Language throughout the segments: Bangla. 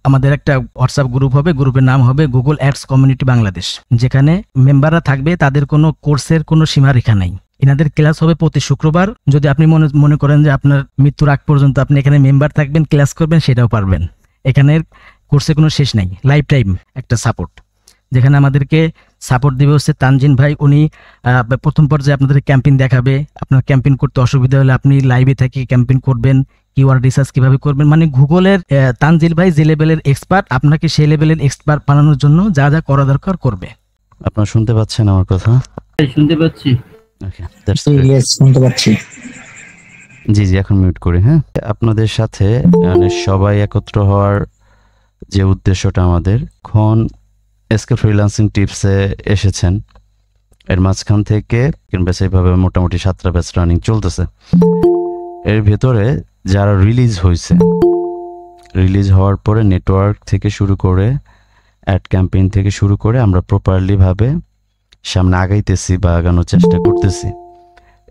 আমাদের একটা হোয়াটসঅ্যাপ গ্রুপ হবে, গ্রুপের নাম হবে গুগল অ্যাডস কমিউনিটি বাংলাদেশ, যেখানে মেম্বাররা থাকবে, তাদের কোনো কোর্সের কোনো সীমারেখা নাই। এনাদের ক্লাস হবে প্রতি শুক্রবার। যদি আপনি মনে করেন যে আপনার মৃত্যুর আগ পর্যন্ত আপনি এখানে মেম্বার থাকবেন, ক্লাস করবেন, সেটাও পারবেন। এখানের কোর্সের কোনো শেষ নাই, লাইফ টাইম একটা সাপোর্ট। যেখানে আমাদেরকে সাপোর্ট দিবে হচ্ছে তানজিন ভাই। উনি প্রথম পর্যায়ে আপনাদের ক্যাম্পেইন দেখাবে। আপনার ক্যাম্পেইন করতে অসুবিধা হলে আপনি লাইভে থেকে ক্যাম্পেইন করবেন, কিওয়ার্ড রিসার্চ কিভাবে করবেন, মানে গুগলের তানজিল ভাই যে লেভেলের এক্সপার্ট, আপনাকে সেই লেভেলের এক্সপার্ট বানানোর জন্য যা যা করা দরকার করবে। আপনারা শুনতে পাচ্ছেন আমার কথা? শুনতে পাচ্ছি। ওকে, দ্যাটস গ্রেট। ইয়েস, শুনতে পাচ্ছি। জি জি, এখন মিউট করি। হ্যাঁ, আপনাদের সাথে মানে সবাই একত্র হওয়ার যে উদ্দেশ্যটা আমাদের, এখন এসকে ফ্রিল্যান্সিং টিপসে এসেছেন। এর মাঝখান থেকে ব্যাচ এইভাবে মোটামুটি 7টা ব্যাচ রানিং চলতেছে। এর ভেতরে যারা রিলিজ হওয়ার পরে নেটওয়ার্ক থেকে শুরু করে অ্যাড ক্যাম্পেইন থেকে শুরু করে আমরা প্রপারলি ভাবে সামনে আগাইতেছি বা আগানোর চেষ্টা করতেছি।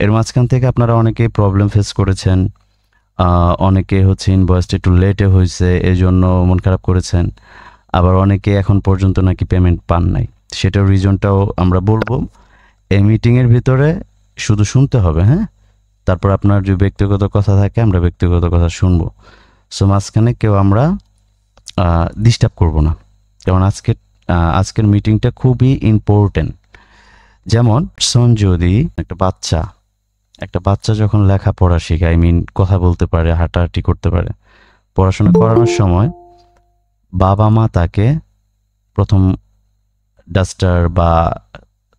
এর মাঝখান থেকে আপনারা অনেকেই প্রবলেম ফেস করেছেন, অনেকে হচ্ছে ইনভয়েসটা একটু লেটে হয়েছে, এই জন্য মন খারাপ করেছেন। আবার অনেকে এখন পর্যন্ত নাকি পেমেন্ট পান নাই, সেটার রিজনটাও আমরা বলবো। এই মিটিংয়ের ভিতরে শুধু শুনতে হবে, হ্যাঁ, তারপর আপনার যে ব্যক্তিগত কথা থাকে আমরা ব্যক্তিগত কথা শুনবো। সো মাঝখানে কেউ আমরা ডিস্টার্ব করব না, কারণ আজকের মিটিংটা খুবই ইম্পর্টেন্ট। যেমন যদি একটা বাচ্চা যখন লেখাপড়া শেখে, কথা বলতে পারে, হাঁটাহাঁটি করতে পারে, পড়াশোনা করানোর সময় বাবা মা তাকে প্রথম ডাস্টার বা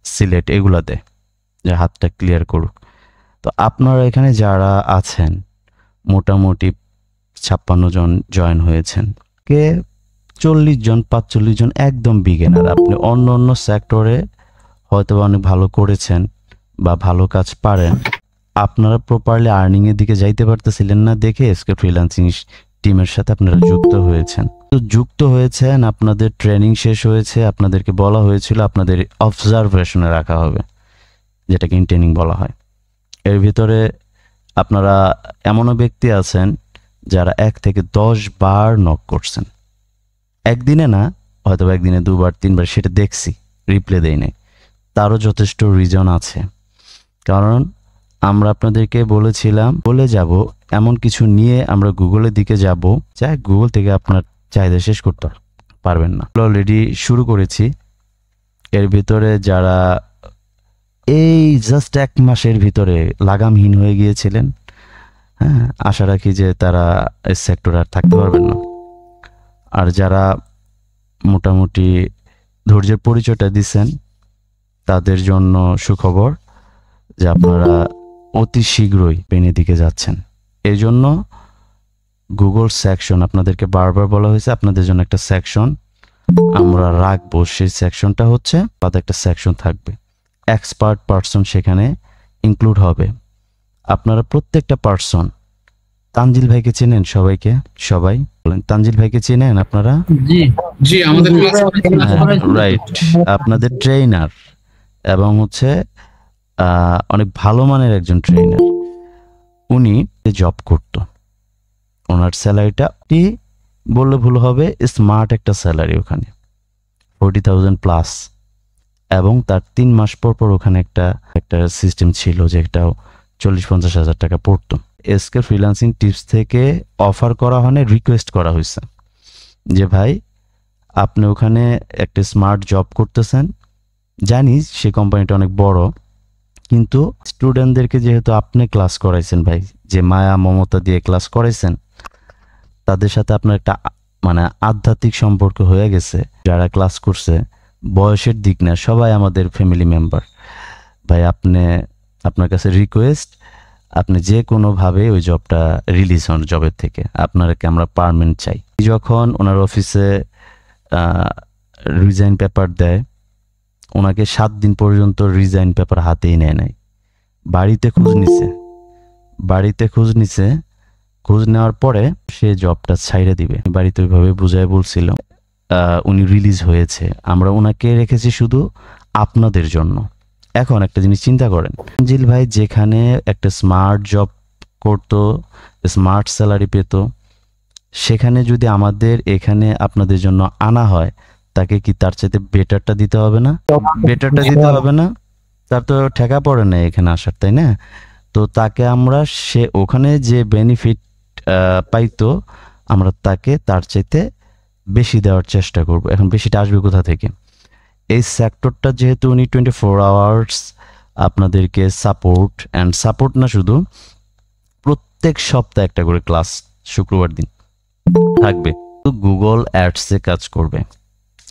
সিলেট এগুলা দেয় যে হাতটা ক্লিয়ার করুক। তো আপনারা এখানে যারা আছেন মোটামুটি 56 জন জয়েন হয়েছেন, কে 40 জন 45 জন একদম বিগিনার। আপনি অন্য সেক্টরে হয়তো অনেক ভালো করেছেন বা ভালো কাজ পারেন, আপনারা প্রপারলি আর্নিং এর দিকে যাইতে পারতেছিলেন না দেখে এসকে ফ্রিল্যান্সিং টিমের সাথে আপনারা যুক্ত হয়েছেন। আপনাদের ট্রেনিং শেষ হয়েছে, আপনাদেরকে বলা হয়েছিল আপনাদের অবজারভেশনে রাখা হবে, যেটাকে ট্রেনিং বলা হয়। এর ভিতরে আপনারা এমনও ব্যক্তি আছেন যারা 1 থেকে 10 বার নক করছেন, একদিনে না, হয়তো একদিনে 2 বার 3 বার, সেটা দেখছি, রিপ্লে দেই নাই। তারও যথেষ্ট রিজন আছে, কারণ আমরা আপনাদেরকে বলেছিলাম বলে যাব এমন কিছু নিয়ে আমরা গুগলের দিকে যাব, চাই গুগল থেকে আপনার চাহিদা শেষ করতে পারবেন না। অলরেডি শুরু করেছি। এর ভিতরে যারা এই জাস্ট 1 মাসের ভিতরে লাগামহীন হয়ে গিয়েছিলেন, হ্যাঁ, আশা রাখি যে তারা এই সেক্টরে আর থাকতে পারবেন না। আর যারা মোটামুটি ধৈর্যের পরিচয়টা দিচ্ছেন, তাদের জন্য সুখবর যে আপনারা অতি শীঘ্রই পেনের দিকে যাচ্ছেন। এই জন্য গুগল সেকশন আপনাদেরকে বারবার বলা হয়েছে, আপনাদের জন্য একটা সেকশন আমরা রাখবো। সেই সেকশনটা হচ্ছে তাদের একটা সেকশন থাকবে, এক্সপার্ট পারসন সেখানে ইনক্লুড হবে। আপনারা প্রত্যেকটা পারসন, তানজিল ভাইকে চেনেন? সবাই বলেন, তানজিল ভাইকে চেনেন আপনারা? জি জি, আমাদের রাইট, আপনাদের ট্রেনার এবং হচ্ছে অনেক ভালো মানের একজন ট্রেনার। উনি জব করতো, ওনার স্যালারিটা বললে ভুল হবে, স্মার্ট একটা স্যালারি, ওখানে 40,000 প্লাস। এবং তার 3 মাস পর ওখানে একটা সিস্টেম ছিল যেটাও 40-50 হাজার টাকা পড়তো। এসকে ফ্রিল্যান্সিং টিপস থেকে অফার করা হয়, রিকোয়েস্ট করা হয়েছে যে ভাই আপনি ওখানে একটা স্মার্ট জব করতেছেন, জানি সে কোম্পানিটা অনেক বড়, কিন্তু স্টুডেন্টদেরকে যেহেতু আপনি ক্লাস করাইছেন ভাই, যে মায়া মমতা দিয়ে ক্লাস করাইছেন, তাদের সাথে আপনার একটা মানে আধ্যাত্মিক সম্পর্ক হয়ে গেছে। যারা ক্লাস করছে বয়সের দিক না, সবাই আমাদের ফ্যামিলি মেম্বার। ভাই আপনার কাছে রিকোয়েস্ট, আপনি যে কোনোভাবে ওই জবটা রিলিজ হন জবের থেকে, আপনাকে আমরা পার্মানেন্ট চাই। যখন ওনার অফিসে রিজাইন পেপার দেয়, ওনাকে 7 দিন পর্যন্ত রিজাইন পেপার হাতেই নেয় নাই। বাড়িতে খোঁজ নিছে, খোঁজ নেওয়ার পরে সে জবটা ছাইড়ে দিবে। বাড়িতে ওইভাবে বুঝায় বলছিল, উনি রিলিজ হয়েছে, আমরা ওনাকে রেখেছি শুধু আপনাদের জন্য। এখন একটা জিনিস চিন্তা করেন, তানজিল ভাই যেখানে একটা স্মার্ট জব করতো, স্মার্ট স্যালারি পেত, সেখানে যদি আমাদের এখানে আপনাদের জন্য আনা হয়, তাকে কি তার চাইতে বেটারটা দিতে হবে না? বেটারটা দিতে হবে না? তার তো ঠেকা পড়ে না এখানে আসার, তাই না? তো তাকে আমরা সে ওখানে যে বেনিফিট পাইতো, আমরা তাকে তার চাইতে বেশি দেওয়ার চেষ্টা করব। এখন বেশিটা আসবে কোথা থেকে? এই সেক্টরটা যেহেতু উনি 24 আওয়ার্স আপনাদেরকে সাপোর্ট না শুধু, প্রত্যেক সপ্তাহে একটা করে ক্লাস শুক্রবার দিন থাকবে। তো গুগল অ্যাডসে কাজ করবে,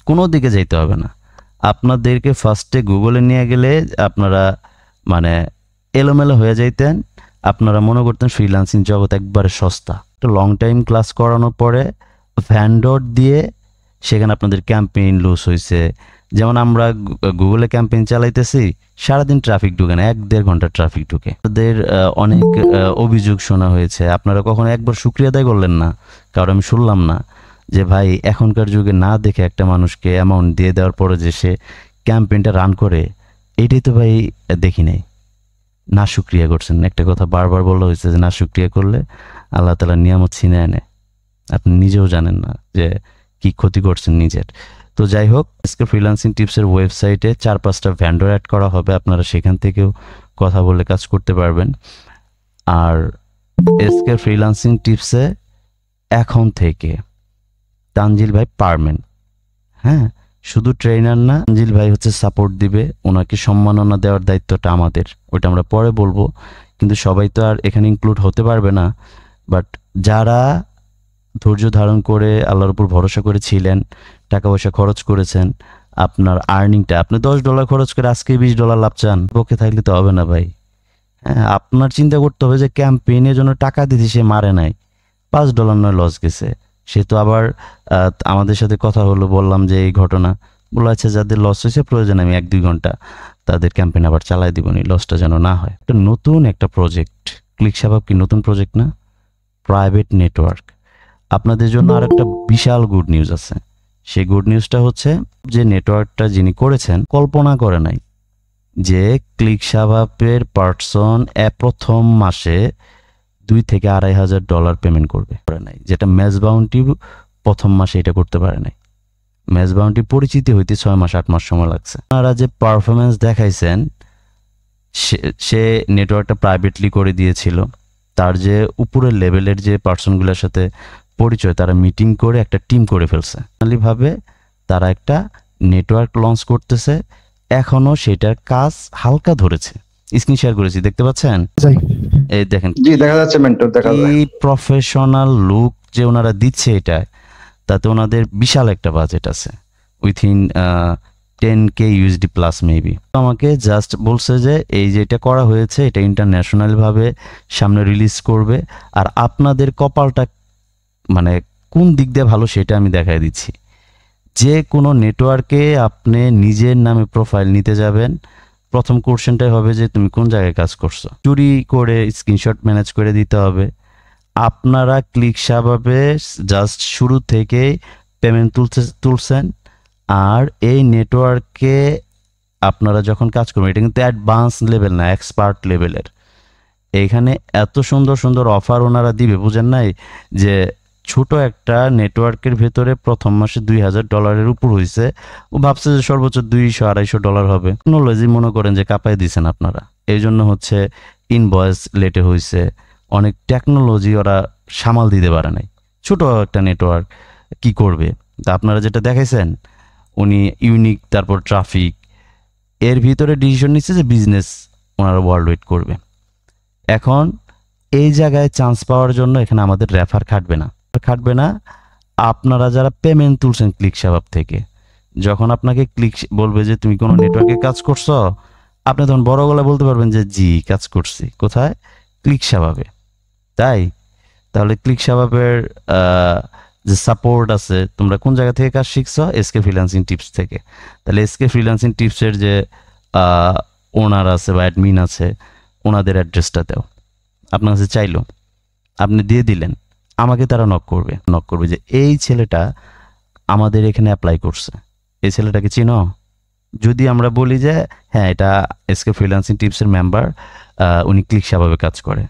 কোনো দিকে যাইতে হবে না। আপনাদেরকে ফার্স্টে গুগলে নিয়ে গেলে আপনারা মানে এলোমেলো হয়ে যাইতেন, আপনারা মনে করতেন ফ্রিল্যান্সিং জগৎ একবারে সস্তা। তো লং টাইম ক্লাস করানোর পরে ভ্যান্ডর দিয়ে সেখানে আপনাদের ক্যাম্পেইন লুজ হয়েছে। যেমন আমরা গুগলে ক্যাম্পেইন চালাইতেছি, সারাদিন ট্রাফিক ঢুকে না, 1-1.5 ঘন্টা ট্রাফিক ঢুকে। তাদের অনেক অভিযোগ শোনা হয়েছে। আপনারা কখনো একবার শুকরিয়া আদায় করলেন না? কারণ আমি শুনলাম না যে ভাই এখনকার যুগে না দেখে একটা মানুষকে অ্যামাউন্ট দিয়ে দেওয়ার পরে যে সে ক্যাম্পেইনটা রান করে, এটাই তো ভাই দেখি নাই। না শুকরিয়া করছেন, একটা কথা বারবার বলা হয়েছে যে না শুকরিয়া করলে আল্লাহ তাআলা নিয়ামত ছিনে আনে। আপনি নিজেও জানেন না যে কি ক্ষতি করছেন নিজের। তো যাই হোক, আজকে ফ্রিল্যান্সিং টিপসের ওয়েবসাইটে 4-5টা ভ্যান্ডর অ্যাড করা হবে, আপনারা সেখান থেকেও কথা বলে কাজ করতে পারবেন। আর এসকে ফ্রিল্যান্সিং টিপসে এখন থেকে তানজিল ভাই পারবেন, হ্যাঁ, শুধু ট্রেনার না, তানজিল ভাই হচ্ছে সাপোর্ট দিবে, ওনাকে সম্মাননা দেওয়ার দায়িত্বটা আমাদের, ওটা আমরা পরে বলবো। কিন্তু সবাই তো আর এখানে ইনক্লুড হতে পারবে না, বাট যারা ধৈর্য ধারণ করে আল্লাহর উপর ভরসা করেছিলেন, টাকা পয়সা খরচ করেছেন, আপনার আর্নিংটা আপনি $10 খরচ করে আজকে $20 লাভ চান, পক্ষে থাকলে তো হবে না ভাই। হ্যাঁ, আপনার চিন্তা করতে হবে যে ক্যাম্পেইনের জন্য টাকা দিতে সে মারে নাই, $5 নয় লস গেছে। সে তো আবার আমাদের সাথে কথা হলো, বললাম যে এই ঘটনা, বলে আচ্ছা যাদের লস হয়েছে প্রয়োজন আমি 1-2 ঘন্টা তাদের ক্যাম্পেইন আবার চালাই দিবনি, লসটা যেন না হয়। একটা নতুন একটা প্রজেক্ট ক্লিকশাবাব, কি নতুন প্রজেক্ট না? Private network. আপনাদের জন্য আর একটা বিশাল গুড নিউজ আছে। সেই গুড নিউজটা হচ্ছে যে নেটওয়ার্কটা যিনি করেছেন কল্পনা করে নাই যে ক্লিকশাবাবের পার্সন প্রথম মাসে $2,000-2,500 পেমেন্ট করবে, নাই যেটা ম্যাচ বাউন্টি প্রথম মাসে এটা করতে পারে নাই। ম্যাচ বাউন্টি পরিচিতি হইতে 6-8 মাস সময় লাগছে। আপনারা যে পারফরমেন্স দেখাইছেন, সে নেটওয়ার্কটা প্রাইভেটলি করে দিয়েছিল। তার যে উপরের লেভেলের যে পার্সনগুলোর সাথে পরিচয়, তারা মিটিং করে একটা টিম করে ফেলছে। ফাইনালিভাবে তারা একটা নেটওয়ার্ক লঞ্চ করতেছে, এখনো সেটার কাজ হালকা ধরেছে। স্ক্রিন শেয়ার করেছি, দেখতে পাচ্ছেন? এই দেখেন, জি দেখা যাচ্ছে মেন্টর, দেখা যাচ্ছে। এই প্রফেশনাল লুক যে ওনারা দিচ্ছে এটা, তাতে ওনাদের বিশাল একটা বাজেট আছে, উইথিন $10K প্লাস মেবি। আমাকে জাস্ট বলছে যে এই যে এটা করা হয়েছে, এটা ইন্টারন্যাশনাল ভাবে সামনে রিলিজ করবে, আর আপনাদের কপালটা মানে কোন দিক দিয়ে ভালো সেটা আমি দেখাই দিচ্ছি। যে কোনো নেটওয়ার্কে আপনি নিজের নামে প্রোফাইল নিতে যাবেন, প্রথম কোশ্চেনটাই হবে যে তুমি কোন জায়গায় কাজ করছো, চুরি করে স্ক্রিনশট ম্যানেজ করে দিতে হবে। আপনারা ক্লিকশাবাবে জাস্ট শুরু থেকেই পেমেন্ট তুলছেন, আর এই নেটওয়ার্কে আপনারা যখন কাজ করবেন, এটা কিন্তু অ্যাডভান্স লেভেল না, এক্সপার্ট লেভেলের। এইখানে এত সুন্দর সুন্দর অফার ওনারা দিবে, বুঝেন নাই? যে ছোট একটা নেটওয়ার্কের ভেতরে প্রথম মাসে $2,000 উপর হয়েছে, ও ভাবছে যে সর্বোচ্চ $200-250 হবে। টেকনোলজি মনে করেন যে কাঁপাই দিয়েছেন আপনারা, এই জন্য হচ্ছে ইনভয়েস লেটে হয়েছে, অনেক টেকনোলজি ওরা সামাল দিতে পারে নাই। ছোট একটা নেটওয়ার্ক কি করবে? তা আপনারা যেটা দেখাইছেন, উনি ইউনিক, তারপর ট্রাফিক, এর ভিতরে ডিসিশন নিচ্ছে যে বিজনেস ওনারা ওয়ার্ল্ড ওয়াইড করবে। এখন এই জায়গায় চান্স পাওয়ার জন্য এখানে আমাদের রেফার খাটবে না। আপনারা যারা পেমেন্ট তুলছেন ক্লিকশাবাব থেকে, যখন আপনাকে বলবে যে তুমি কোনো নেটওয়ার্কে কাজ করছো, আপনি তখন বড় গলায় বলতে পারবেন যে জি কাজ করছি। কোথায়? ক্লিকশাবাবে। তাহলে ক্লিকশাবাবের যে সাপোর্ট আছে, তোমরা কোন জায়গা থেকে কাজ শিখছো? এসকে ফ্রিল্যান্সিং টিপস থেকে। তাহলে এসকে ফ্রিল্যান্সিং টিপসের যে ওনার আছে বা অ্যাডমিন আছে, ওনাদের অ্যাড্রেসটা দাও। আপনার কাছে চাইলো, আপনি দিয়ে দিলেন, আমাকে তারা নক করবে যে এই ছেলেটা আমাদের এখানে অ্যাপ্লাই করছে, এই ছেলেটাকে চিনো? যদি আমরা বলি যে হ্যাঁ এটা এসকে ফ্রিল্যান্সিং টিপসের মেম্বার, উনি ক্লিকশাবাবে কাজ করে,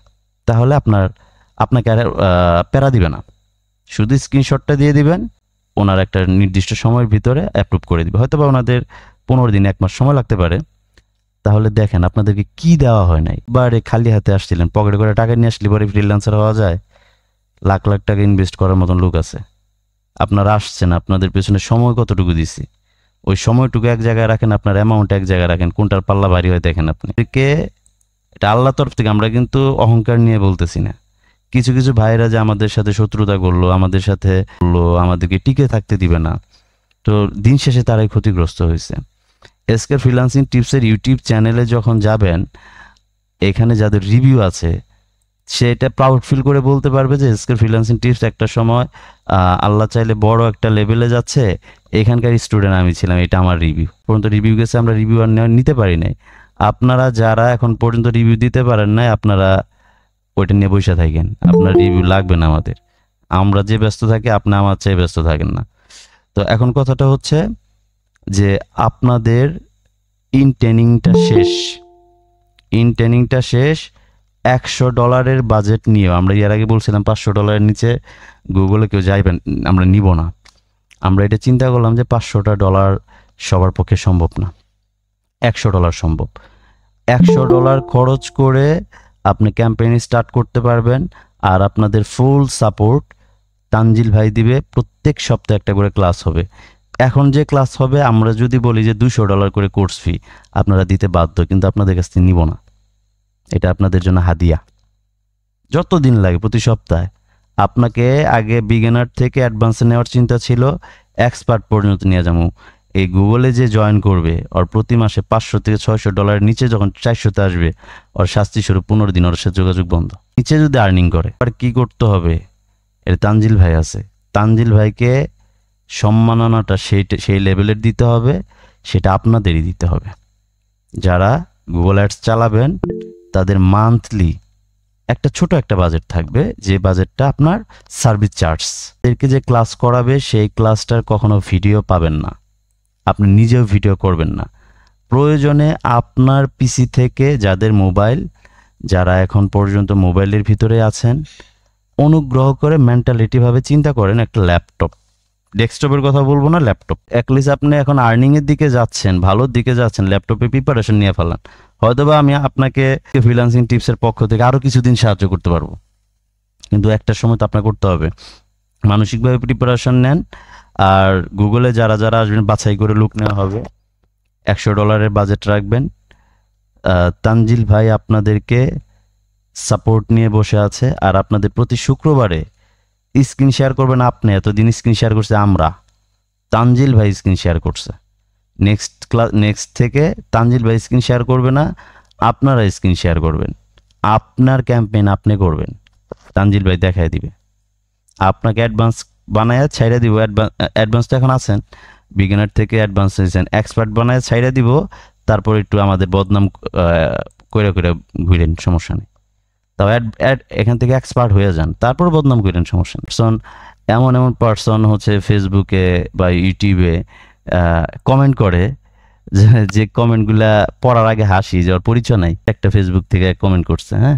তাহলে আপনাকে আর প্যারা দিবে না, শুধু স্ক্রিনশটটা দিয়ে দিবেন, ওনার একটা নির্দিষ্ট সময়ের ভিতরে অ্যাপ্রুভ করে দিবে। হয়তো বা ওনাদের 15 দিন 1 মাস সময় লাগতে পারে। তাহলে দেখেন আপনাদেরকে কি দেওয়া হয় নাই, বারে খালি হাতে আসছিলেন, পকেটে করে টাকা নিয়ে আসলে পরে ফ্রিল্যান্সার হওয়া যায়? লাখ লাখ টাকা ইনভেস্ট করার মতন লোক আছে। আপনারা আসছেন, আপনাদের পেছনে সময় কতটুকু দিছি, ওই সময়টুকু এক জায়গায় রাখেন, আপনার অ্যামাউন্ট এক জায়গায় রাখেন, কোনটার পাল্লা ভারী হয় দেখেন আপনি। এটা আল্লাহর তরফ থেকে, আমরা কিন্তু অহংকার নিয়ে বলতেছি না। কিছু কিছু ভাইরা যে আমাদের সাথে শত্রুতা করলো, আমাদের সাথে করলো, আমাদেরকে টিকে থাকতে দিবে না, তো দিন শেষে তারাই ক্ষতিগ্রস্ত হয়েছে। এসকে ফ্রিল্যান্সিং টিপসের ইউটিউব চ্যানেলে যখন যাবেন, এখানে যাদের রিভিউ আছে সেটা প্রাউড ফিল করে বলতে পারবে যে এসকে ফ্রিল্যান্সিং টিপস একটা সময় আল্লাহ চাইলে বড় একটা লেভেলে যাচ্ছে, এখানকার স্টুডেন্ট আমি ছিলাম, এটা আমার রিভিউ। পর্যন্ত রিভিউ গেছে, আমরা রিভিউ আর নিতে পারি নাই। আপনারা যারা এখন পর্যন্ত রিভিউ দিতে পারেন নাই, আপনারা ওইটা নিয়ে বসে থাকেন, আপনার রিভিউ লাগবে না আমাদের। আমরা যে ব্যস্ত থাকি, আপনি আমার চেয়ে ব্যস্ত থাকেন না। তো এখন কথাটা হচ্ছে যে আপনাদের ইনটেনিংটা শেষ, $100 বাজেট নিয়ে। আমরা এর আগে বলছিলাম $500 নিচে গুগলে কেউ যাইবেন, আমরা নিব না। আমরা এটা চিন্তা করলাম যে $500 সবার পক্ষে সম্ভব না, $100 সম্ভব। $100 খরচ করে আপনি ক্যাম্পেইন স্টার্ট করতে পারবেন, আর আপনাদের ফুল সাপোর্ট তানজিল ভাই দিবে। প্রত্যেক সপ্তাহে একটা করে ক্লাস হবে। এখন যে ক্লাস হবে, আমরা যদি বলি যে $200 করে কোর্স ফি, আপনারা দিতে বাধ্য, কিন্তু আপনাদের কাছ থেকে নিব না। এটা আপনাদের জন্য হাদিয়া। যতদিন লাগে প্রতি সপ্তাহে। আপনাকে আগে বিগিনার থেকে অ্যাডভান্সে নেওয়ার চিন্তা ছিল, এক্সপার্ট পর্যন্ত নিয়ে যাবো। এই গুগলে যে জয়েন করবে, ওর প্রতি মাসে $500 থেকে $600 নিচে যখন 400-তে আসবে, ওর শাস্তি স্বরূপ 15 দিন ওর সাথে যোগাযোগ বন্ধ। নিচে যদি আর্নিং করে, আর কি করতে হবে? এর তানজিল ভাই আছে, তানজিল ভাইকে সম্মাননাটা সেই লেভেলের দিতে হবে, সেটা আপনাদেরই দিতে হবে। যারা গুগল অ্যাডস চালাবেন, তাদের মান্থলি একটা ছোট একটা বাজেট থাকবে, যে বাজেটটা আপনার সার্ভিস চার্জ। এদেরকে যে ক্লাস করাবে, সেই ক্লাসটার কখনো ভিডিও পাবেন না, আপনি নিজেও ভিডিও করবেন না। প্রয়োজনে আপনার পিসি থেকে, যাদের মোবাইল, যারা এখন পর্যন্ত মোবাইলের ভিতরে আছেন, অনুগ্রহ করে মেন্টালিটিভাবে চিন্তা করেন একটা ল্যাপটপ, ডেস্কটপের কথা বলবো না, ল্যাপটপ। অ্যাটলিস্ট আপনি এখন আর্নিংয়ের দিকে যাচ্ছেন, ভালোর দিকে যাচ্ছেন, ল্যাপটপে প্রিপারেশন নিয়ে ফেলান। হয়তোবা আমি আপনাকে ফ্রিল্যান্সিং টিপসের পক্ষ থেকে আরও কিছুদিন সাহায্য করতে পারবো, কিন্তু একটা সময় তো আপনার করতে হবে। মানসিকভাবে প্রিপারেশন নেন, আর গুগলে যারা যারা আসবেন বাছাই করে লোক নেওয়া হবে। $100 বাজেট রাখবেন। তানজিল ভাই আপনাদেরকে সাপোর্ট নিয়ে বসে আছে, আর আপনাদের প্রতি শুক্রবারে স্ক্রিন শেয়ার করবেন। আপনি এতদিন স্ক্রিন শেয়ার করছে আমরা, তানজিল ভাই স্ক্রিন শেয়ার করছে। নেক্সট থেকে তানজিল ভাই স্ক্রিন শেয়ার করবে না, আপনারা স্ক্রিন শেয়ার করবেন। আপনার ক্যাম্পেইন আপনি করবেন, তানজিল ভাই দেখায় দিবে। আপনাকে অ্যাডভান্স বানায় ছাইড়া দিব। অ্যাডভান্স তো এখন আছেন, বিগিনার থেকে অ্যাডভান্স হয়েছেন, এক্সপার্ট বানায় ছাইড়া দিব। তারপর একটু আমাদের বদনাম করে করে ঘুরেন, সমস্যা নেই। তাও এখান থেকে এক্সপার্ট হয়ে যান, তারপর বদনাম করেন, সমস্যা নেই। এমন পার্সন হচ্ছে ফেসবুকে বা ইউটিউবে কমেন্ট করে, যে কমেন্টগুলা পড়ার আগে হাসি, যে ওর পরিচয় নাই। একটা ফেসবুক থেকে কমেন্ট করছে, হ্যাঁ,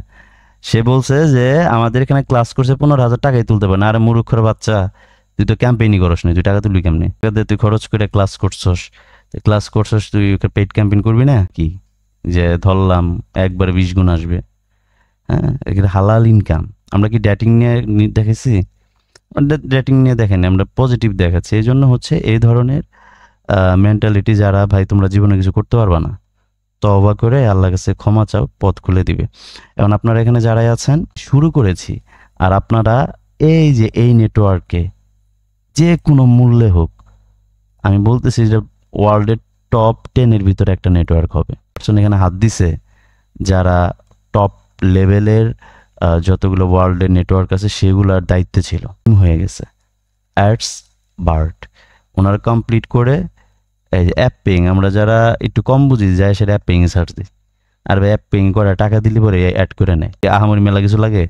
সে বলছে যে আমাদের এখানে ক্লাস করছে 15,000 টাকাই তুলতে পারে না। আরে মূর্খের বাচ্চা, তুই তো ক্যাম্পেইনই করস না, তুই টাকা তুলবি কেমনি? তুই খরচ করে ক্লাস করছস, তুই পেইড ক্যাম্পেইন করবি না কি? যে ধরলাম একবার 20 গুণ আসবে, হ্যাঁ, এটা হালাল ইনকাম। আমরা কি ডেটিং নিয়ে দেখেছি? ডেটিং নিয়ে দেখেনি, আমরা পজিটিভ দেখাচ্ছি। এই জন্য হচ্ছে এই ধরনের মেন্টালিটি যারা, ভাই তোমরা জীবনে কিছু করতে পারবা না, তওবা করে আল্লাহর কাছে ক্ষমা চাও, পথ খুলে দিবে। এখন আপনারা এখানে যারাই আছেন, শুরু করেছি, আর আপনারা এই যে এই নেটওয়ার্কে যে কোনো মূল্যে হোক, আমি বলতেছি যে ওয়ার্ল্ডের টপ 10-এর ভিতরে একটা নেটওয়ার্ক হবে। এখানে হাত দিছে যারা টপ লেভেলের যতগুলো ওয়ার্ল্ডের নেটওয়ার্ক আছে সেগুলোর দায়িত্বে ছিল, হয়ে গেছে। অ্যাডস বার্ট ওনারা কমপ্লিট করে, এই যে অ্যাপ পেইং, আমরা যারা একটু কম বুঝি যায় সেটা অ্যাপ পেইং সার্চ দিই। আর ভাই অ্যাপ পেইং করে টাকা দিলে পরে অ্যাড করে নেয়, আহামরি মেলা কিছু লাগে।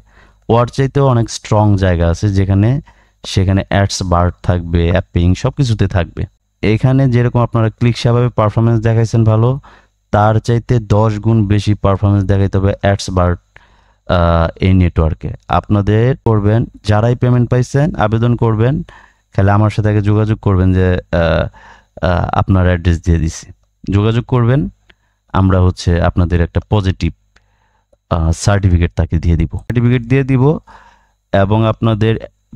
ওয়ার চাইতেও অনেক স্ট্রং জায়গা আছে সেখানে অ্যাডস বার্ট থাকবে, অ্যাপ পেইং সব কিছুতে থাকবে। এখানে যেরকম আপনারা ক্লিক সেভাবে পারফরমেন্স দেখাইছেন ভালো, তার চাইতে 10 গুণ বেশি পারফরমেন্স দেখাইতে হবে অ্যাডস বার্ট এই নেটওয়ার্কে আপনাদের করবেন, যারাই পেমেন্ট পাইছেন আবেদন করবেন, খালি আমার সাথে আগে যোগাযোগ করবেন যে আপনার অ্যাড্রেস দিয়ে দিছি, যোগাযোগ করবেন, আমরা হচ্ছে আপনাদের একটা পজিটিভ সার্টিফিকেট তাকে দিয়ে দিব এবং আপনাদের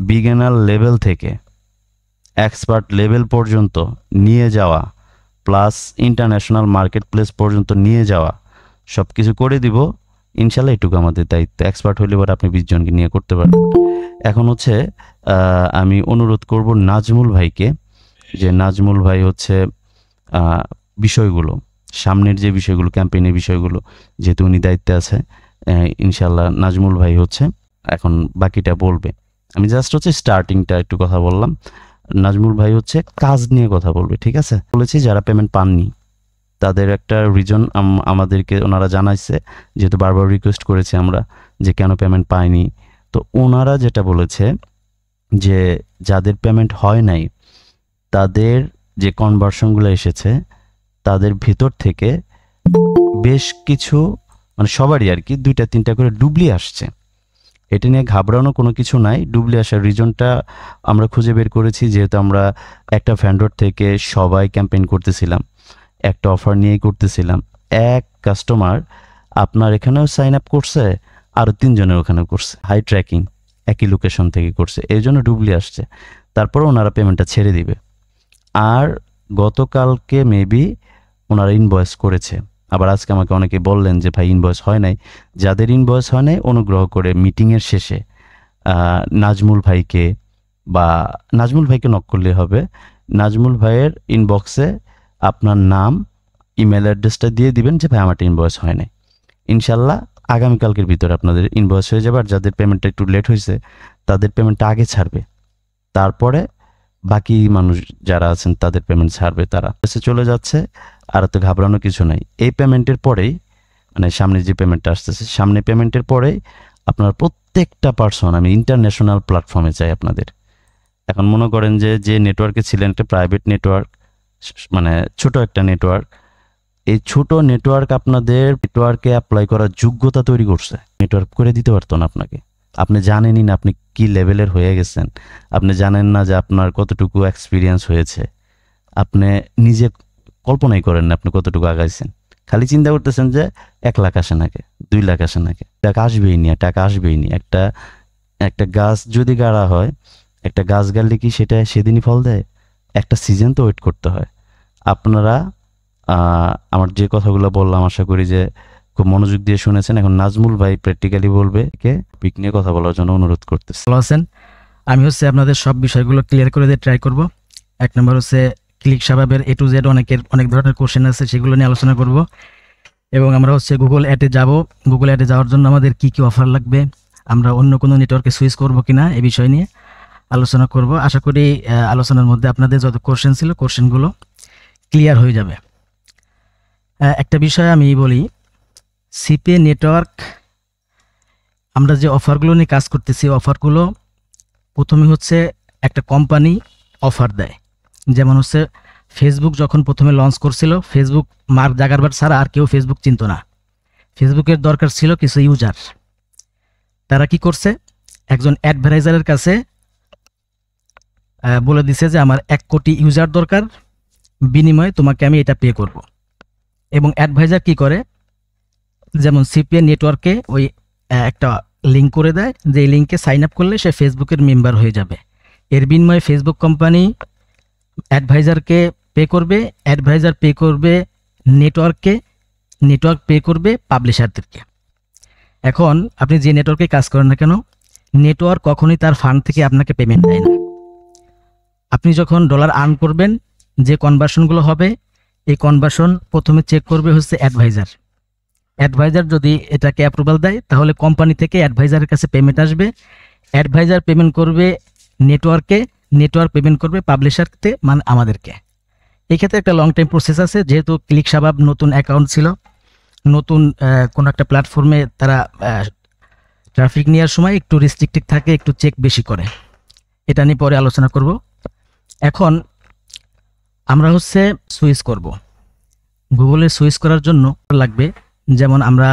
বিগিনার লেভেল থেকে এক্সপার্ট লেভেল পর্যন্ত নিয়ে যাওয়া প্লাস ইন্টারন্যাশনাল মার্কেট প্লেস পর্যন্ত নিয়ে যাওয়া সব কিছু করে দিব ইনশাল্লাহ। এটুকু আমাদের দায়িত্ব। এক্সপার্ট হলে পরে আপনি 20 জনকে নিয়ে করতে পারবেন। এখন হচ্ছে আমি অনুরোধ করব নাজমুল ভাইকে, যে নাজমুল ভাই হচ্ছে বিষয়গুলো, সামনের যে বিষয়গুলো, ক্যাম্পেইনের বিষয়গুলো, যেহেতু উনি দায়িত্বে আছে, ইনশাল্লাহ নাজমুল ভাই হচ্ছে এখন বাকিটা বলবে। আমি জাস্ট হচ্ছে স্টার্টিংটা একটু কথা বললাম। নাজমুল ভাই হচ্ছে কাজ নিয়ে কথা বলবে, ঠিক আছে? বলেছি যারা পেমেন্ট পাননি তাদের একটা রিজন আমাদেরকে ওনারা জানাইছে, যেহেতু বারবার রিকোয়েস্ট করেছি আমরা যে কেন পেমেন্ট পাইনি। তো ওনারা যেটা বলেছে যে যাদের পেমেন্ট হয় নাই তাদের যে কনভার্সনগুলো এসেছে তাদের ভিতর থেকে বেশ কিছু, মানে সবারই আর কি 2-3টা করে ডুবলি আসছে। এটা নিয়ে ঘাবড়ানো কোনো কিছু নাই। ডুবলি আসার রিজনটা আমরা খুঁজে বের করেছি, যেহেতু আমরা একটা ভেন্ডর থেকে সবাই ক্যাম্পেইন করতেছিলাম, একটা অফার নিয়েই করতেছিলাম। এক কাস্টমার আপনার এখানেও সাইন আপ করছে, আরও 3 জনের ওখানেও করছে, হাই ট্র্যাকিং একই লোকেশন থেকে করছে, এই জন্য ডুবলি আসছে। তারপরে ওনারা পেমেন্টটা ছেড়ে দিবে। আর গতকালকে মেবি ওনারা ইনভয়েস করেছে, আবার আজকে আমাকে অনেকে বললেন যে ভাই ইনভয়েস হয় নাই। যাদের ইনভয়েস হয় নাই অনুগ্রহ করে মিটিংয়ের শেষে নাজমুল ভাইকে নক করলে হবে। নাজমুল ভাইয়ের ইনবক্সে আপনার নাম, ইমেল অ্যাড্রেসটা দিয়ে দিবেন যে ভাই আমারটা ইনভয়েস হয় নাই। ইনশাল্লাহ আগামীকালকের ভিতরে আপনাদের ইনভয়েস হয়ে যাবে। আর যাদের পেমেন্টটা একটু লেট হয়েছে তাদের পেমেন্টটা আগে ছাড়বে, তারপরে বাকি মানুষ যারা আছেন তাদের পেমেন্ট ছাড়বে। তারা এসে চলে যাচ্ছে, আর তো ঘাবড়ানো কিছু নাই। এই পেমেন্টের পরেই, মানে সামনে যে পেমেন্টটা আসতেছে, সামনে পেমেন্টের পরেই আপনার প্রত্যেকটা পার্সন আমি ইন্টারন্যাশনাল প্ল্যাটফর্মে চাই আপনাদের। এখন মনে করেন যে নেটওয়ার্কে ছিলেন, একটা প্রাইভেট নেটওয়ার্ক, মানে ছোট একটা নেটওয়ার্ক, এই ছোট নেটওয়ার্ক আপনাদের নেটওয়ার্কে অ্যাপ্লাই করার যোগ্যতা তৈরি করছে। নেটওয়ার্ক করে দিতে পারতো না আপনাকে। আপনি জানেনই না আপনি কি লেভেলের হয়ে গেছেন, আপনি জানেন না যে আপনার কতটুকু এক্সপিরিয়েন্স হয়েছে, আপনি নিজে কল্পনাই করেন না আপনি কতটুকু আগাইছেন। খালি চিন্তা করতেছেন যে 1 লাখ আসে নাকি, 2 লাখ আসে নাকি, টাকা আসবেই নি। একটা গাছ যদি গাড়া হয়, একটা গাছ গাড়লে কি সেটা সেদিনই ফল দেয়? একটা সিজন তো ওয়েট করতে হয়। আপনারা আমার যে কথাগুলো বললাম আশা করি যে খুব মনোযোগ দিয়ে শুনেছেন। এখন নাজমুল ভাই প্র্যাকটিক্যালি বলবে, পিক নিয়ে কথা বলার জন্য অনুরোধ করতেছি। ভালো আছেন? আমি হচ্ছে আপনাদের সব বিষয়গুলো ক্লিয়ার করে দিয়ে ট্রাই করব। 1 নম্বর হচ্ছে ক্লিক স্বভাবের A to Z অনেক ধরনের কোশ্চেন আছে, সেগুলো নিয়ে আলোচনা করব। এবং আমরা হচ্ছে গুগল অ্যাডে যাব। গুগল অ্যাডে যাওয়ার জন্য আমাদের কি কি অফার লাগবে, আমরা অন্য কোনো নেটওয়ার্কে সুইচ করব কিনা, এই বিষয় নিয়ে আলোচনা করব। আশা করি আলোচনার মধ্যে আপনাদের যত কোশ্চেন ছিল কোশ্চেনগুলো ক্লিয়ার হয়ে যাবে। একটা বিষয় আমি বলি, সিপে নেটওয়ার্ক আমরা যে অফারগুলো নিয়ে কাজ করতেছি, অফারগুলো প্রথমে হচ্ছে একটা কোম্পানি অফার দেয়। যেমন হচ্ছে ফেসবুক যখন প্রথমে লঞ্চ করছিল, ফেসবুক মার্ক জাগারবার্গ ছাড়া আর কেউ ফেসবুক চিনত না। ফেসবুকের দরকার ছিল কিছু ইউজার। তারা কি করছে, একজন অ্যাডভার্টাইজারের কাছে বলে দিছে যে আমার 1 কোটি ইউজার দরকার, বিনিময়ে তোমাকে আমি এটা পে করব। এবং অ্যাডভাইজার কি করে, যেমন সিপিএ নেটওয়ার্কে ওই একটা লিঙ্ক করে দেয়, যে এই লিঙ্কে সাইন আপ করলে সে ফেসবুকের মেম্বার হয়ে যাবে। এর বিনিময়ে ফেসবুক কোম্পানি অ্যাডভাইজারকে পে করবে, অ্যাডভাইজার পে করবে নেটওয়ার্ককে, নেটওয়ার্ক পে করবে পাবলিশারদেরকে। এখন আপনি যে নেটওয়ার্কে কাজ করেন না কেন, নেটওয়ার্ক কখনোই তার ফান্ড থেকে আপনাকে পেমেন্ট দেয় না। আপনি যখন ডলার আর্ন করবেন, যে কনভার্সনগুলো হবে, এই কনভার্সন প্রথমে চেক করবে হচ্ছে অ্যাডভাইজার। অ্যাডভাইজার যদি এটাকে অ্যাপ্রুভাল দেয় তাহলে কোম্পানি থেকে অ্যাডভাইজারের কাছে পেমেন্ট আসবে। অ্যাডভাইজার পেমেন্ট করবে নেটওয়ার্কে, নেটওয়ার্ক পেমেন্ট করবে পাবলিশারকে, মানে আমাদেরকে। এই ক্ষেত্রে একটা লং টাইম প্রসেস আছে। যেহেতু ক্লিক স্বভাব নতুন অ্যাকাউন্ট ছিল, নতুন কোনো একটা প্ল্যাটফর্মে তারা ট্রাফিক নেওয়ার সময় একটু রেস্ট্রিক্টেড থাকে, একটু চেক বেশি করে। এটা নিয়ে পরে আলোচনা করব। এখন আমরা হচ্ছে সুইচ করব। গুগলে সুইচ করার জন্য লাগবে, যেমন আমরা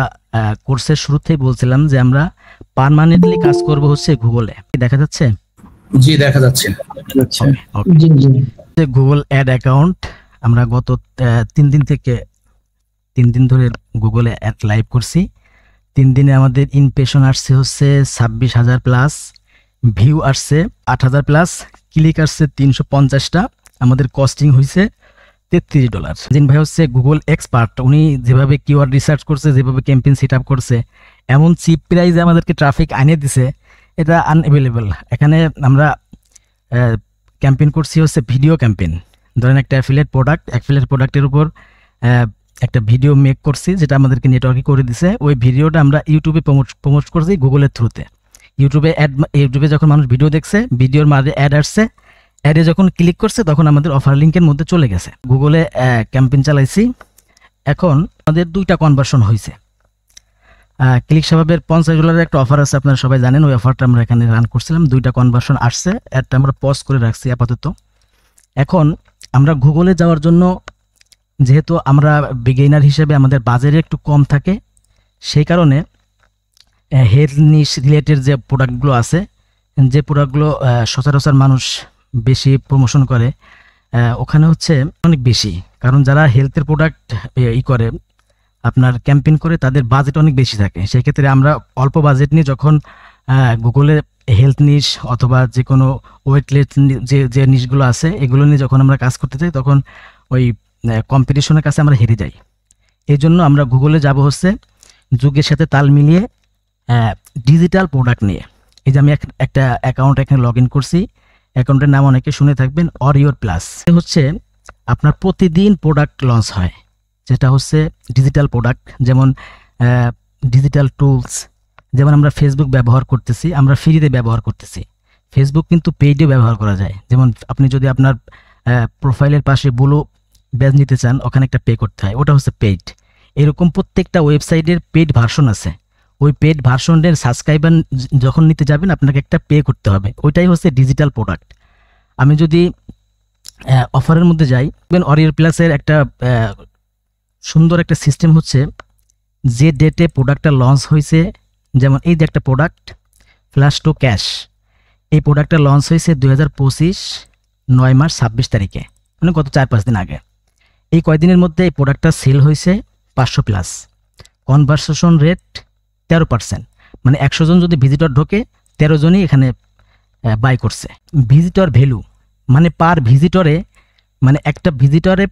কোর্সের শুরুতেই বলছিলাম যে আমরা পার্মানেন্টলি কাজ করব হচ্ছে গুগলে। দেখা যাচ্ছে? জি দেখা যাচ্ছে। গুগল অ্যাড অ্যাকাউন্ট আমরা গত 3 দিন ধরে গুগলে অ্যাড লাইভ করছি। 3 দিনে আমাদের ইমপ্রেশন আসছে হচ্ছে 26,000 প্লাস, ভিউ আসছে 8,000 প্লাস, ক্লিক আসছে 350টা, আমাদের কস্টিং হয়েছে $33। জিন ভাই হচ্ছে গুগল এক্সপার্ট, উনি যেভাবে কিওয়ার্ড রিসার্চ করছে, যেভাবে ক্যাম্পেইন সেট আপ করছে, এমন চিপ প্রাইসে আমাদেরকে ট্রাফিক আনিয়ে দিছে, এটা আনএভেলেবল। এখানে আমরা ক্যাম্পেইন করছি হচ্ছে ভিডিও ক্যাম্পেইন। ধরেন একটা অ্যাফিলিয়েট প্রোডাক্টের উপর একটা ভিডিও মেক করছি, যেটা আমাদেরকে নেটওয়ার্কে করে দিছে। ওই ভিডিওটা আমরা ইউটিউবে প্রমোট করছি গুগলের থ্রুতে। ইউটিউবে যখন মানুষ ভিডিও দেখছে, ভিডিওর মাঝে অ্যাড আসছে, অ্যাডে যখন ক্লিক করছে তখন আমাদের অফার লিঙ্কের মধ্যে চলে গেছে। গুগলে ক্যাম্পেইন চালাইছি, এখন আমাদের 2টা কনভার্সন হয়েছে। ক্লিক স্বভাবের $50 একটা অফার আছে, আপনারা সবাই জানেন। ওই অফারটা আমরা এখানে রান করছিলাম, 2টা কনভার্সন আসছে, অ্যাডটা আমরা পজ করে রাখছি আপাতত। এখন আমরা গুগলে যাওয়ার জন্য, যেহেতু আমরা বিগিনার হিসেবে আমাদের বাজেট একটু কম থাকে, সেই কারণে হেলথ নিশ রিলেটেড যে প্রোডাক্টগুলো আছে, যে প্রোডাক্টগুলো সচরাচর মানুষ বেশি প্রমোশন করে, ওখানে হচ্ছে অনেক বেশি। কারণ যারা হেলথের প্রোডাক্ট করে আপনার ক্যাম্পেইন করে, তাদের বাজেট অনেক বেশি থাকে। সেই ক্ষেত্রে আমরা অল্প বাজেট নিয়ে যখন গুগলে হেলথ নিশ অথবা যে কোনো ওয়েটলেস যে নিশগুলো আছে, এগুলো নিয়ে যখন আমরা কাজ করতে চাই, তখন ওই কম্পিটিশনের কাছে আমরা হেরে যাই। এই জন্য আমরা গুগলে যাব হচ্ছে যুগের সাথে তাল মিলিয়ে ডিজিটাল প্রোডাক্ট নিয়ে। এই যে আমি একটা অ্যাকাউন্ট এখানে লগ ইন করছি, অ্যাকাউন্টের নাম অনেকে শুনে থাকবেন, অরিওর প্লাস। হচ্ছে আপনার প্রতিদিন প্রোডাক্ট লঞ্চ হয়, যেটা হচ্ছে ডিজিটাল প্রোডাক্ট। যেমন ডিজিটাল টুলস, যেমন আমরা ফেসবুক ব্যবহার করতেছি, আমরা ফ্রিতে ব্যবহার করতেছি। ফেসবুক কিন্তু পেইডে ব্যবহার করা যায়। যেমন আপনি যদি আপনার প্রোফাইলের পাশে ব্লু ব্যাজ নিতে চান, ওখানে একটা পে করতে হয়, ওটা হচ্ছে পেইড। এরকম প্রত্যেকটা ওয়েবসাইটের পেইড ভার্সন আছে। ওই পেইড ভার্সনের সাবস্ক্রাইবার যখন নিতে যাবেন, আপনাকে একটা পে করতে হবে, ওইটাই হচ্ছে ডিজিটাল প্রোডাক্ট। আমি যদি অফারের মধ্যে যাই, অরিওর প্লাসের একটা সুন্দর একটা সিস্টেম হচ্ছে, যে ডেটে প্রোডাক্টটা লঞ্চ হয়েছে, যেমন এই যে একটা প্রোডাক্ট ফ্ল্যাশ টু ক্যাশ, এই প্রোডাক্টটা লঞ্চ হয়েছে 2025 9 মার্চ 26 তারিখে, মানে গত 4-5 দিন আগে। এই কয়েকদিনের মধ্যে এই প্রোডাক্টটা সেল হয়েছে 500 প্লাস, কনভার্সেশন রেট 13%। মানে 100 জন যদি ভিজিটর ঢোকে, 13 জনই এখানে বাই করছে। ভিজিটর ভ্যালু মানে পার ভিজিটরে, মানে একটা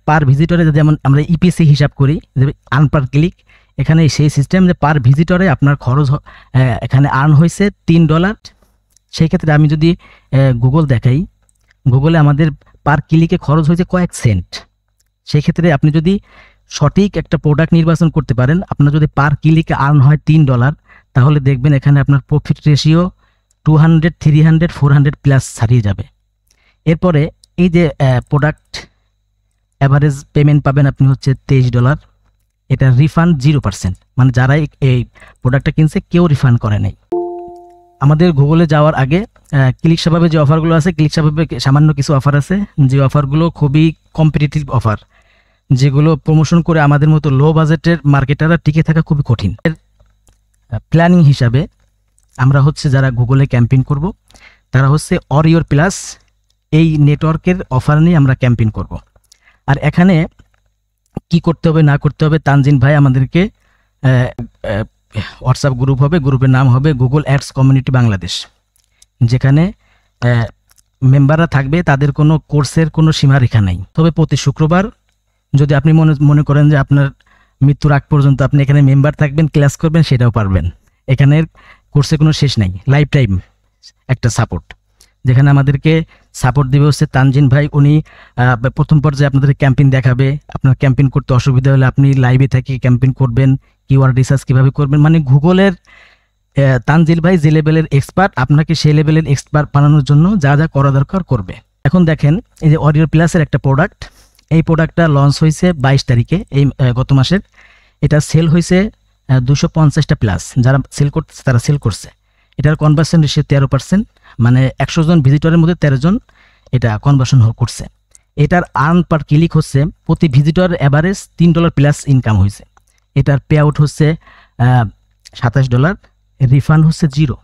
পার ভিজিটরে যেমন আমরা ইপিসি হিসাব করি, যে আর্ন পার ক্লিক, এখানে সেই সিস্টেম যে পার ভিজিটরে আপনার খরচ এখানে আর্ন হয়েছে $3। সেই ক্ষেত্রে আমি যদি গুগল দেখাই, গুগলে আমাদের পার ক্লিকে খরচ হয়েছে কয়েক সেন্ট। সেই ক্ষেত্রে আপনি যদি সঠিক একটা প্রোডাক্ট নির্বাচন করতে পারেন, আপনার যদি পার ক্লিকে আর্ন হয় $3, তাহলে দেখবেন এখানে আপনার প্রফিট রেশিও 200, 300, 400 প্লাস ছাড়িয়ে যাবে। এরপরে এই যে প্রোডাক্ট অ্যাভারেজ পেমেন্ট পাবেন আপনি হচ্ছে $23। এটা রিফান্ড 0%, মানে যারা এই প্রোডাক্টটা কিনছে কেউ রিফান্ড করে নাই। আমাদের গুগলে যাওয়ার আগে ক্লিক স্বভাবে যে অফারগুলো আছে, ক্লিক স্বভাবে সামান্য কিছু অফার আছে, যে অফারগুলো খুবই কম্পিটিটিভ অফার, যেগুলো প্রমোশন করে আমাদের মতো লো বাজেটের মার্কেটাররা টিকে থাকা খুবই কঠিন। প্ল্যানিং হিসাবে আমরা হচ্ছে যারা গুগলে ক্যাম্পেইন করব, তারা হচ্ছে অরিওর প্লাস এই নেটওয়ার্কের অফার নিয়ে আমরা ক্যাম্পেইন করব। আর এখানে কি করতে হবে না করতে হবে, তানজিন ভাই আমাদেরকে হোয়াটসঅ্যাপ গ্রুপ হবে, গ্রুপের নাম হবে গুগল অ্যাডস কমিউনিটি বাংলাদেশ, যেখানে মেম্বাররা থাকবে, তাদের কোনো কোর্সের কোনো সীমারেখা নাই। তবে প্রতি শুক্রবার যদি আপনি মনে করেন যে আপনার মৃত্যুর আগ পর্যন্ত আপনি এখানে মেম্বার থাকবেন, ক্লাস করবেন, সেটাও পারবেন। এখানের কোর্সে কোনো শেষ নাই, লাইফ টাইম একটা সাপোর্ট, যেখানে আমাদেরকে সাপোর্ট দিবে হচ্ছে তানজিন ভাই। উনি প্রথম পর্যায়ে আপনাদের ক্যাম্পেইন দেখাবে, আপনার ক্যাম্পেইন করতে অসুবিধা হলে আপনি লাইভে থেকে ক্যাম্পেইন করবেন, কিওয়ার্ড রিসার্চ কীভাবে করবেন, মানে গুগলের তানজিল ভাই যে লেভেলের এক্সপার্ট, আপনাকে সেই লেভেলের এক্সপার্ট বানানোর জন্য যা যা করা দরকার করবে। এখন দেখেন এই যে অরিওর প্লাসের একটা প্রোডাক্ট, এই প্রোডাক্টটা লঞ্চ হয়েছে 22 তারিখে, এই গত মাসের। এটা সেল হয়েছে 250টা প্লাস, যারা সেল করতেছে তারা সেল করছে। এটার কনভার্সন রেশিও 13%, মানে 100 জন ভিজিটরের মধ্যে 13 জন এটা কনভার্সন করছে। এটার আর্ন পার ক্লিক হচ্ছে প্রতি ভিজিটর অ্যাভারেজ $3 প্লাস ইনকাম হয়েছে। এটার পে আউট হচ্ছে $27, রিফান্ড হচ্ছে 0।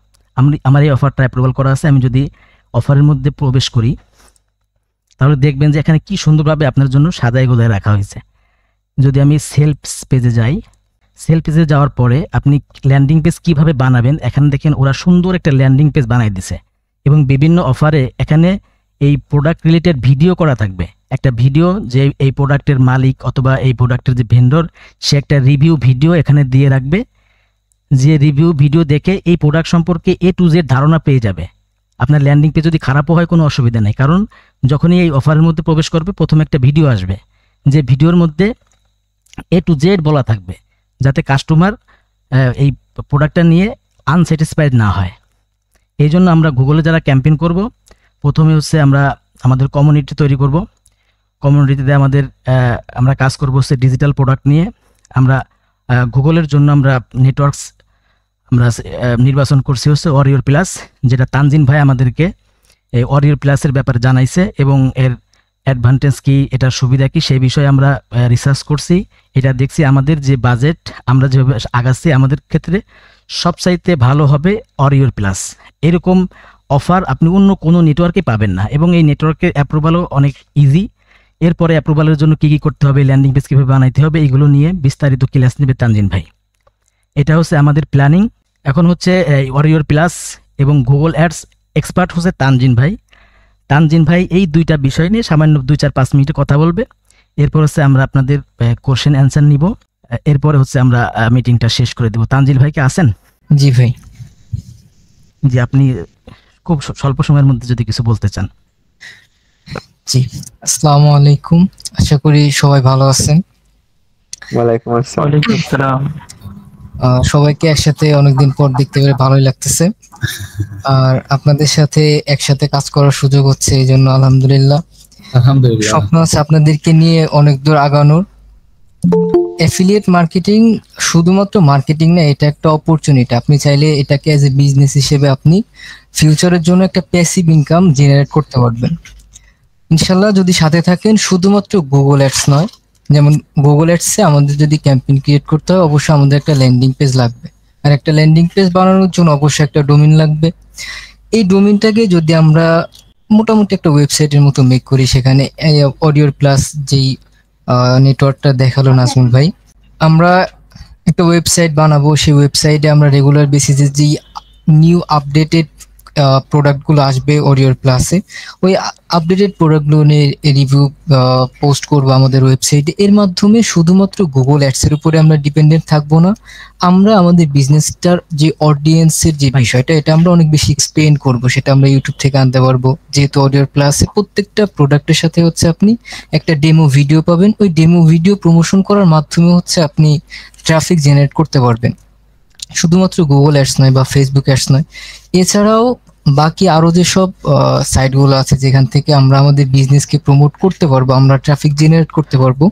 আমার এই অফারটা অ্যাপ্রুভাল করা আছে। আমি যদি অফারের মধ্যে প্রবেশ করি তাহলে দেখবেন যে এখানে কি সুন্দরভাবে আপনার জন্য সাজায় গোজায় রাখা হয়েছে। যদি আমি সেলফ পেজে যাই, সেলফ পেজে যাওয়ার পরে আপনি ল্যান্ডিং পেজ কিভাবে বানাবেন, এখানে দেখেন ওরা সুন্দর একটা ল্যান্ডিং পেজ বানাই দিছে এবং বিভিন্ন অফারে এখানে এই প্রোডাক্ট রিলেটেড ভিডিও করা থাকবে। একটা ভিডিও যে এই প্রোডাক্টের মালিক অথবা এই প্রোডাক্টের যে ভেন্ডর সে একটা রিভিউ ভিডিও এখানে দিয়ে রাখবে, যে রিভিউ ভিডিও দেখে এই প্রোডাক্ট সম্পর্কে A to Z ধারণা পেয়ে যাবে। আপনার ল্যান্ডিং পেজ যদি খারাপও হয় কোনো অসুবিধা নেই, কারণ যখনই এই অফারের মধ্যে প্রবেশ করবে প্রথমে একটা ভিডিও আসবে, যে ভিডিওর মধ্যে A to Z বলা থাকবে যাতে কাস্টমার এই প্রোডাক্টটা নিয়ে আনস্যাটিসফাইড না হয়। এই জন্য আমরা গুগলে যারা ক্যাম্পেইন করব, প্রথমে হচ্ছে আমরা আমাদের কমিউনিটি তৈরি করব। কমিউনিটিতে আমরা কাজ করব হচ্ছে ডিজিটাল প্রোডাক্ট নিয়ে। আমরা গুগলের জন্য আমরা নেটওয়ার্কস আমরা নির্বাচন করছি হচ্ছে ওয়ারিয়র প্লাস, যেটা তানজিন ভাই আমাদেরকে এই ওয়ারিয়র প্লাসের ব্যাপারে জানাইছে এবং এর অ্যাডভান্টেজ কি, এটার সুবিধা কি, সেই বিষয়ে আমরা রিসার্চ করছি। এটা দেখছি আমাদের যে বাজেট আমরা যেভাবে আগাচ্ছি আমাদের ক্ষেত্রে সবচাইতে ভালো হবে ওয়ারিয়র প্লাস। এরকম অফার আপনি অন্য কোনো নেটওয়ার্কে পাবেন না এবং এই নেটওয়ার্কের অ্যাপ্রুভালও অনেক ইজি। এরপরে অ্যাপ্রুভালের জন্য কী কী করতে হবে, ল্যান্ডিং পেজ কীভাবে বানাইতে হবে, এগুলো নিয়ে বিস্তারিত ক্লাস নেবে তানজিন ভাই। এটা হচ্ছে আমাদের প্ল্যানিং। এখন হচ্ছে ওয়ারিয়র প্লাস এবং গুগল অ্যাডস এক্সপার্ট হচ্ছে তানজিন ভাই। তানজিন ভাই এই দুইটা বিষয় নিয়ে সামান্য 2-4-5 মিনিটে কথা বলবে। এরপর হচ্ছে আমরা আপনাদের কোশ্চেন অ্যান্সার নিব। এরপরে হচ্ছে আমরা মিটিংটা শেষ করে দেব। তানজিল ভাই কি আছেন? জি ভাই। জি, আপনি খুব স্বল্প সময়ের মধ্যে যদি কিছু বলতে চান। জি, আসসালামু আলাইকুম, আশা করি সবাই ভালো আছেন। ওয়ালাইকুম আসসালাম। ওয়ালাইকুম আসসালাম। সবাইকে একসাথে অনেকদিন পর দেখতে পেরে ভালোই লাগতেছে, আর আপনাদের সাথে একসাথে কাজ করার সুযোগ হচ্ছে, এই জন্য আলহামদুলিল্লাহ। আলহামদুলিল্লাহ। স্বপ্ন আছে আপনাদেরকে নিয়ে অনেক দূর আগানোর। অ্যাফিলিয়েট মার্কেটিং শুধুমাত্র মার্কেটিং না, এটা একটা অপরচুনিটি। আপনি চাইলে এটাকে অ্যাজ এ বিজনেস হিসেবে আপনি ফিউচারের জন্য একটা প্যাসিভ ইনকাম জেনারেট করতে পারবেন ইনশাল্লাহ, যদি সাথে থাকেন। শুধুমাত্র গুগল অ্যাডস নয়, যেমন গুগল অ্যাডসে আমাদের যদি ক্যাম্পেইন ক্রিয়েট করতে হয় অবশ্যই আমাদের একটা ল্যান্ডিং পেজ লাগবে, আর একটা ল্যান্ডিং পেজ বানানোর জন্য অবশ্যই একটা ডোমেইন লাগবে। এই ডোমেইনটাকে যদি আমরা মোটামুটি একটা ওয়েবসাইটের মতো মেক করি, সেখানে অডিওর প্লাস যেই নেটওয়ার্কটা দেখালো নাজমুল ভাই, আমরা একটা ওয়েবসাইট বানাবো। সেই ওয়েবসাইটে আমরা রেগুলার বেসিসে যেই নিউ আপডেটেড প্রোডাক্টগুলো আসবে অডিওর প্লাসে, ওই আপডেটেড প্রোডাক্টগুলো নিয়ে রিভিউ পোস্ট করবো আমাদের ওয়েবসাইটে। এর মাধ্যমে শুধুমাত্র গুগল অ্যাডসের উপরে আমরা ডিপেন্ডেন্ট থাকবো না, আমরা আমাদের বিজনেসটার যে অডিয়েন্সের যে বিষয়টা, এটা আমরা অনেক বেশি এক্সপ্লেন করবো। সেটা আমরা ইউটিউব থেকে আনতে পারবো, যেহেতু অডিওর প্লাসে প্রত্যেকটা প্রোডাক্টের সাথে হচ্ছে আপনি একটা ডেমো ভিডিও পাবেন। ওই ডেমো ভিডিও প্রমোশন করার মাধ্যমে হচ্ছে আপনি ট্রাফিক জেনারেট করতে পারবেন, শুধুমাত্র গুগল অ্যাডস নয় বা ফেসবুক অ্যাডস নয়। এছাড়াও বাকি আরো যেসব সাইটগুলো আছে যেখান থেকে আমরা আমাদের বিজনেসকে প্রমোট করতে পারবো, আমরা ট্রাফিক জেনারেট করতে পারবো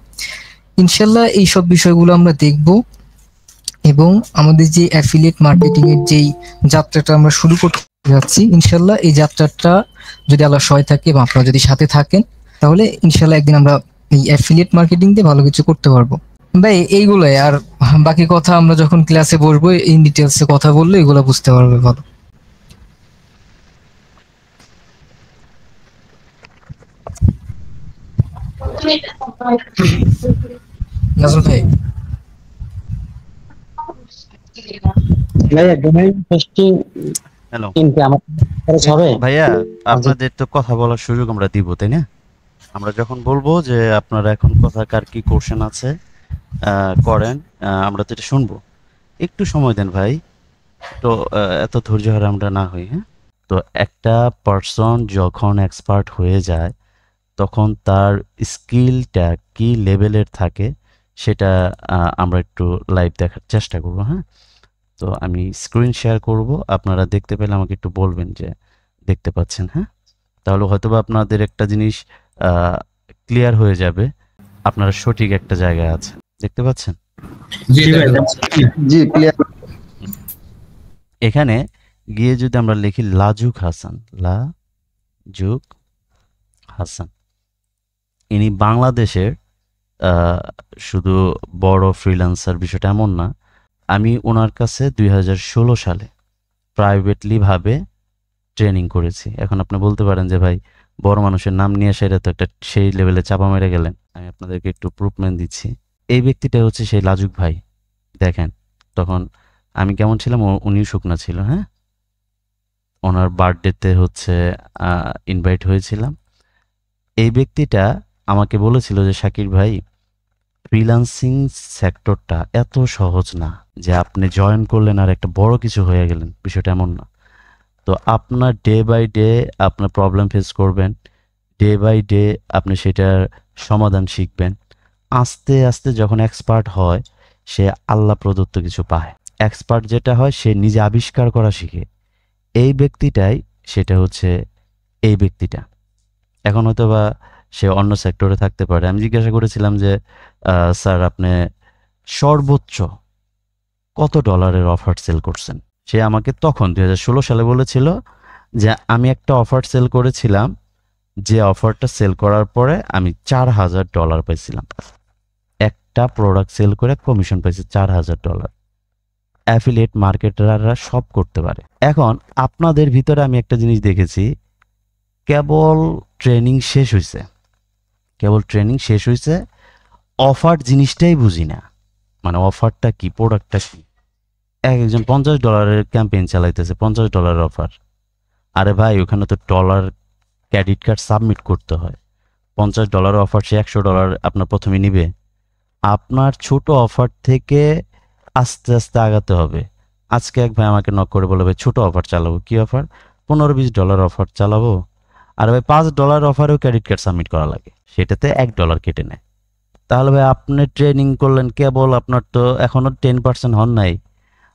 ইনশাল্লাহ। এইসব বিষয়গুলো আমরা দেখব এবং আমাদের যে অ্যাফিলিয়েট মার্কেটিং এর যেই যাত্রাটা আমরা শুরু করতে যাচ্ছি, ইনশাল্লাহ এই যাত্রাটা যদি আল্লাহ সহায় থাকে এবং আপনারা যদি সাথে থাকেন, তাহলে ইনশাল্লাহ একদিন আমরা এই অ্যাফিলিয়েট মার্কেটিং দিয়ে ভালো কিছু করতে পারবো। ভাই এইগুলোই, আর বাকি কথা আমরা যখন ক্লাসে বসবো ইন ডিটেলসে কথা বললে এগুলো বুঝতে পারবে ভালো। নাজমুল ভাই, ভাইয়া ডোমেইন হোস্টিং হ্যালো কিনতে আমার খরচ হবে? ভাইয়া, আপনাদের তো কথা বলার সুযোগ আমরা দিব, তাই না? আমরা যখন বলবো যে আপনারা এখন কার কি কোশ্চেন আছে করেন, আমরা তো এটা শুনবো। একটু সময় দেন ভাই, তো এত ধৈর্য হারা আমরা না হই। হ্যাঁ, তো একটা পার্সন যখন এক্সপার্ট হয়ে যায় তখন তার স্কিলটা কি লেভেলের থাকে সেটা আমরা একটু লাইভ দেখার চেষ্টা করবো। হ্যাঁ, তো আমি স্ক্রিন শেয়ার করব, আপনারা দেখতে পেলে আমাকে একটু বলবেন যে দেখতে পাচ্ছেন। হ্যাঁ, তাহলে হয়তোবা আপনাদের একটা জিনিস ক্লিয়ার হয়ে যাবে, আপনারা সঠিক একটা জায়গায় আছেন। দেখতে পাচ্ছেন? জি দেখা যাচ্ছে। জি ক্লিয়ার। এখানে গিয়ে যদি আমরা লিখি লাজুক হাসান, লাজুক হাসান, ইনি বাংলাদেশের শুধু বড় ফ্রিল্যান্সার বিষয়টা এমন না, আমি ওনার কাছে 2016 সালে প্রাইভেটলি ভাবে ট্রেনিং করেছি। এখন আপনি বলতে পারেন যে ভাই বড় মানুষের নাম নিয়ে আসে, এটা তো একটা সেই লেভেলে চাপা মেরে গেলেন। আমি আপনাদেরকে একটু প্রুফমেন্ট দিচ্ছি। এই ব্যক্তিটা হচ্ছে সেই লাজুক ভাই। দেখেন তখন আমি কেমন ছিলাম, উনিও শুকনা ছিল। হ্যাঁ, ওনার বার্থডেতে হচ্ছে ইনভাইট হয়েছিলাম। এই ব্যক্তিটা আমাকে বলেছিল যে শাকির ভাই, ফ্রিল্যান্সিং সেক্টরটা এত সহজ না যে আপনি জয়েন করলেন আর একটা বড় কিছু হয়ে গেলেন, বিষয়টা এমন না। তো আপনার ডে বাই ডে আপনার প্রবলেম ফেস করবেন, ডে বাই ডে আপনি সেটার সমাধান শিখবেন। আস্তে আস্তে যখন এক্সপার্ট হয়, সে আল্লাহ প্রদত্ত কিছু পায়। এক্সপার্ট যেটা হয়, সে নিজে আবিষ্কার করা শিখে। এই ব্যক্তিটাই, সেটা হচ্ছে এই ব্যক্তিটা। এখন হয়তো বা সে অন্য সেক্টরে থাকতে পারে। আমি জিজ্ঞাসা করেছিলাম যে স্যার আপনি সর্বোচ্চ কত ডলারের অফার সেল করছেন? সে আমাকে তখন 2016 সালে বলেছিল যে আমি একটা অফার সেল করেছিলাম, যে অফারটা সেল করার পরে আমি $4000 পাইছিলাম। একটা প্রোডাক্ট সেল করে কমিশন পাইছি $4000। অ্যাফিলিয়েট মার্কেটাররা সব করতে পারে। এখন আপনাদের ভিতরে আমি একটা জিনিস দেখেছি, কেবল ট্রেনিং শেষ হয়েছে, অফার জিনিসটাই বুঝি না। মানে অফারটা কি, প্রোডাক্টটা কি। একজন $50 ক্যাম্পেইন চালাইতেছে, $50 অফার। আরে ভাই, ওখানে তো ডলার ক্রেডিট কার্ড সাবমিট করতে হয়। $50 অফার, সে $100 আপনার প্রথমে নিবে। আপনার ছোট অফার থেকে আস্তে আস্তে আগাতে হবে। আজকে এক ভাই আমাকে নক করে বলে, ভাই ছোট অফার চালাবো। কি অফার? $15-20 অফার চালাবো। আর ভাই $5 অফারেও ক্রেডিট কার্ড সাবমিট করা লাগে, সেটাতে $1 কেটে নেয়। তাহলে ভাই আপনি ট্রেনিং করলেন কেবল, আপনার তো এখনো 10% হন নাই।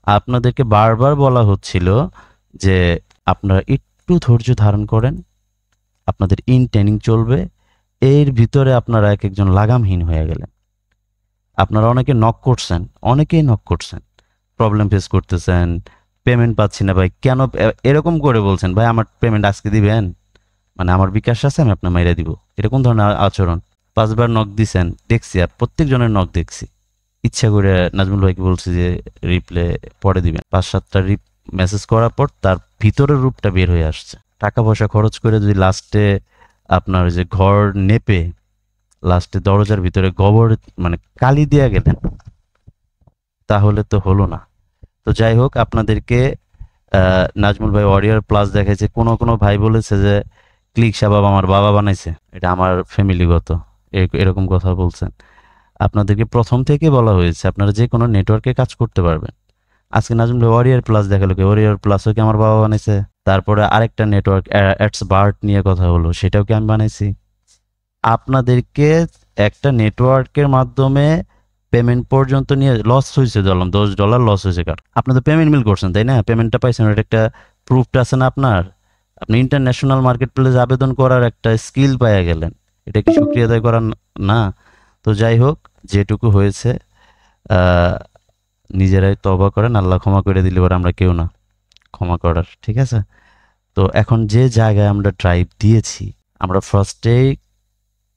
আপনাদেরকে বারবার বলা হচ্ছিল যে আপনারা একটু ধৈর্য ধারণ করেন, আপনাদের ট্রেনিং চলবে। এর ভিতরে আপনারা এক একজন লাগামহীন হয়ে গেলেন। আপনারা অনেকেই নক করছেন, প্রবলেম ফেস করতেছেন, পেমেন্ট পাচ্ছি না ভাই। কেন এরকম করে বলছেন? ভাই আমার পেমেন্ট আজকে দিবেন, মানে আমার বিকাশ আছে, আমি আপনার মাইরা দিব। এটা কোন ধরনের আচরণ? 5 বার নক দিছেন, দেখছি, আর প্রত্যেকজনের নক দেখছি। ইচ্ছা করে নাজমুল ভাইকে বলছি যে রিপ্লে পরে দিবেন। 5-7টা মেসেজ করার পর তার ভিতরের রূপটা বের হয়ে আসছে। টাকা পয়সা খরচ করে যদি লাস্টে আপনার যে ঘর নেপে লাস্টে দরজার ভিতরে গোবর মানে কালি দিয়ে গেলেন, তাহলে তো হলো না। তো যাই হোক, আপনাদেরকে নাজমুল ভাই ওয়ারিয়র প্লাস দেখাইছে। কোনো ভাই বলেছে যে ক্লিক শাবাব আমার বাবা বানাইছে, এটা আমার ফ্যামিলিগত, এরকম কথা বলছেন। আপনাদেরকে প্রথম থেকে বলা হয়েছে আপনারা যে কোনো নেটওয়ার্কে কাজ করতে পারবেন। আজকে নাজমুল ভাই ওয়ারিয়র প্লাস দেখালো, কি ওয়ারিয়র প্লাসও কি আমার বাবা বানাইছে? তারপরে আরেকটা নেটওয়ার্ক অ্যাডস বার্ট নিয়ে কথা হলো, সেটাও কি আমি বানাইছি? আপনাদেরকে একটা নেটওয়ার্কের মাধ্যমে পেমেন্ট পর্যন্ত নিয়ে লস হয়েছে, ধরলাম $10 লস হয়েছে। কার? আপনি তো পেমেন্ট মিল করছেন, তাই না? পেমেন্টটা পাইছেন, এটা একটা প্রুফটা আছে না আপনার? আপনি ইন্টারন্যাশনাল মার্কেট প্লেসে আবেদন করার একটা স্কিল পাইয়া গেলেন, এটা কি শুকরিয়া আদায় করার না? তো যাই হোক, যেটুকু হয়েছে নিজেরাই তওবা করেন, আল্লাহ ক্ষমা করে দিলে পরে আমরা কেউ না ক্ষমা করার, ঠিক আছে? তো এখন যে জায়গায় আমরা ড্রাইভ দিয়েছি, আমরা ফার্স্টেই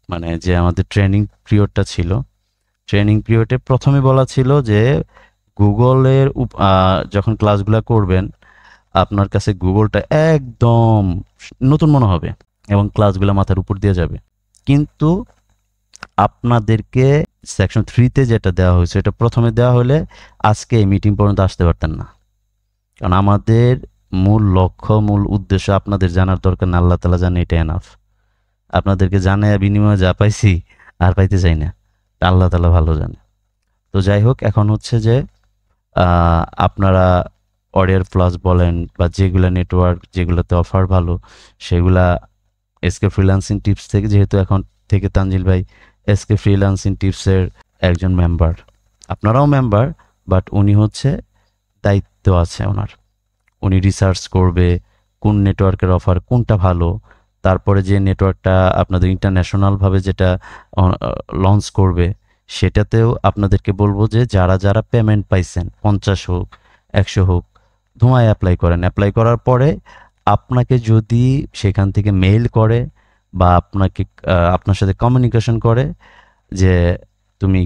মানে যে আমাদের ট্রেনিং পিরিয়ডটা ছিল, ট্রেনিং পিরিয়ডে প্রথমে বলা ছিল যে গুগলের যখন ক্লাসগুলো করবেন, আপনার কাছে গুগলটা একদম নতুন মনে হবে এবং ক্লাসগুলো মাথার উপর দিয়ে যাবে। কিন্তু আপনাদেরকে সেকশন 3-তে যেটা দেওয়া হয়েছে, এটা প্রথমে দেওয়া হলে আজকে এই মিটিং পর্যন্ত আসতে পারতেন না। কারণ আমাদের মূল লক্ষ্য, মূল উদ্দেশ্য আপনাদের জানার দরকার না, আল্লাহ তাআলা জানে, এটা এনাফ। আপনাদেরকে জানায় বিনিময়ে যা পাইছি আর পাইতে চাই না, আল্লাহ তাআলা ভালো জানে। তো যাই হোক, এখন হচ্ছে যে আপনারা অরিয়র প্লাস বলেন বা যেগুলা নেটওয়ার্ক যেগুলোতে অফার ভালো, সেগুলা এসকে ফ্রিল্যান্সিং টিপস থেকে, যেহেতু এখন থেকে তানজিল ভাই এসকে ফ্রিল্যান্সিং টিপসের একজন মেম্বার, আপনারাও মেম্বার, বাট উনি হচ্ছে দায়িত্ব আছে ওনার। উনি রিসার্চ করবে কোন নেটওয়ার্কের অফার কোনটা ভালো, তারপরে যে নেটওয়ার্কটা আপনাদের ইন্টারন্যাশনালভাবে যেটা লঞ্চ করবে, সেটাতেও আপনাদেরকে বলবো যে যারা যারা পেমেন্ট পাইছেন, 50 হোক 100 হোক, ধোঁয়ায় অ্যাপ্লাই করেন। অ্যাপ্লাই করার পরে আপনাকে যদি সেখান থেকে মেইল করে বা আপনার সাথে কমিউনিকেশন করে যে তুমি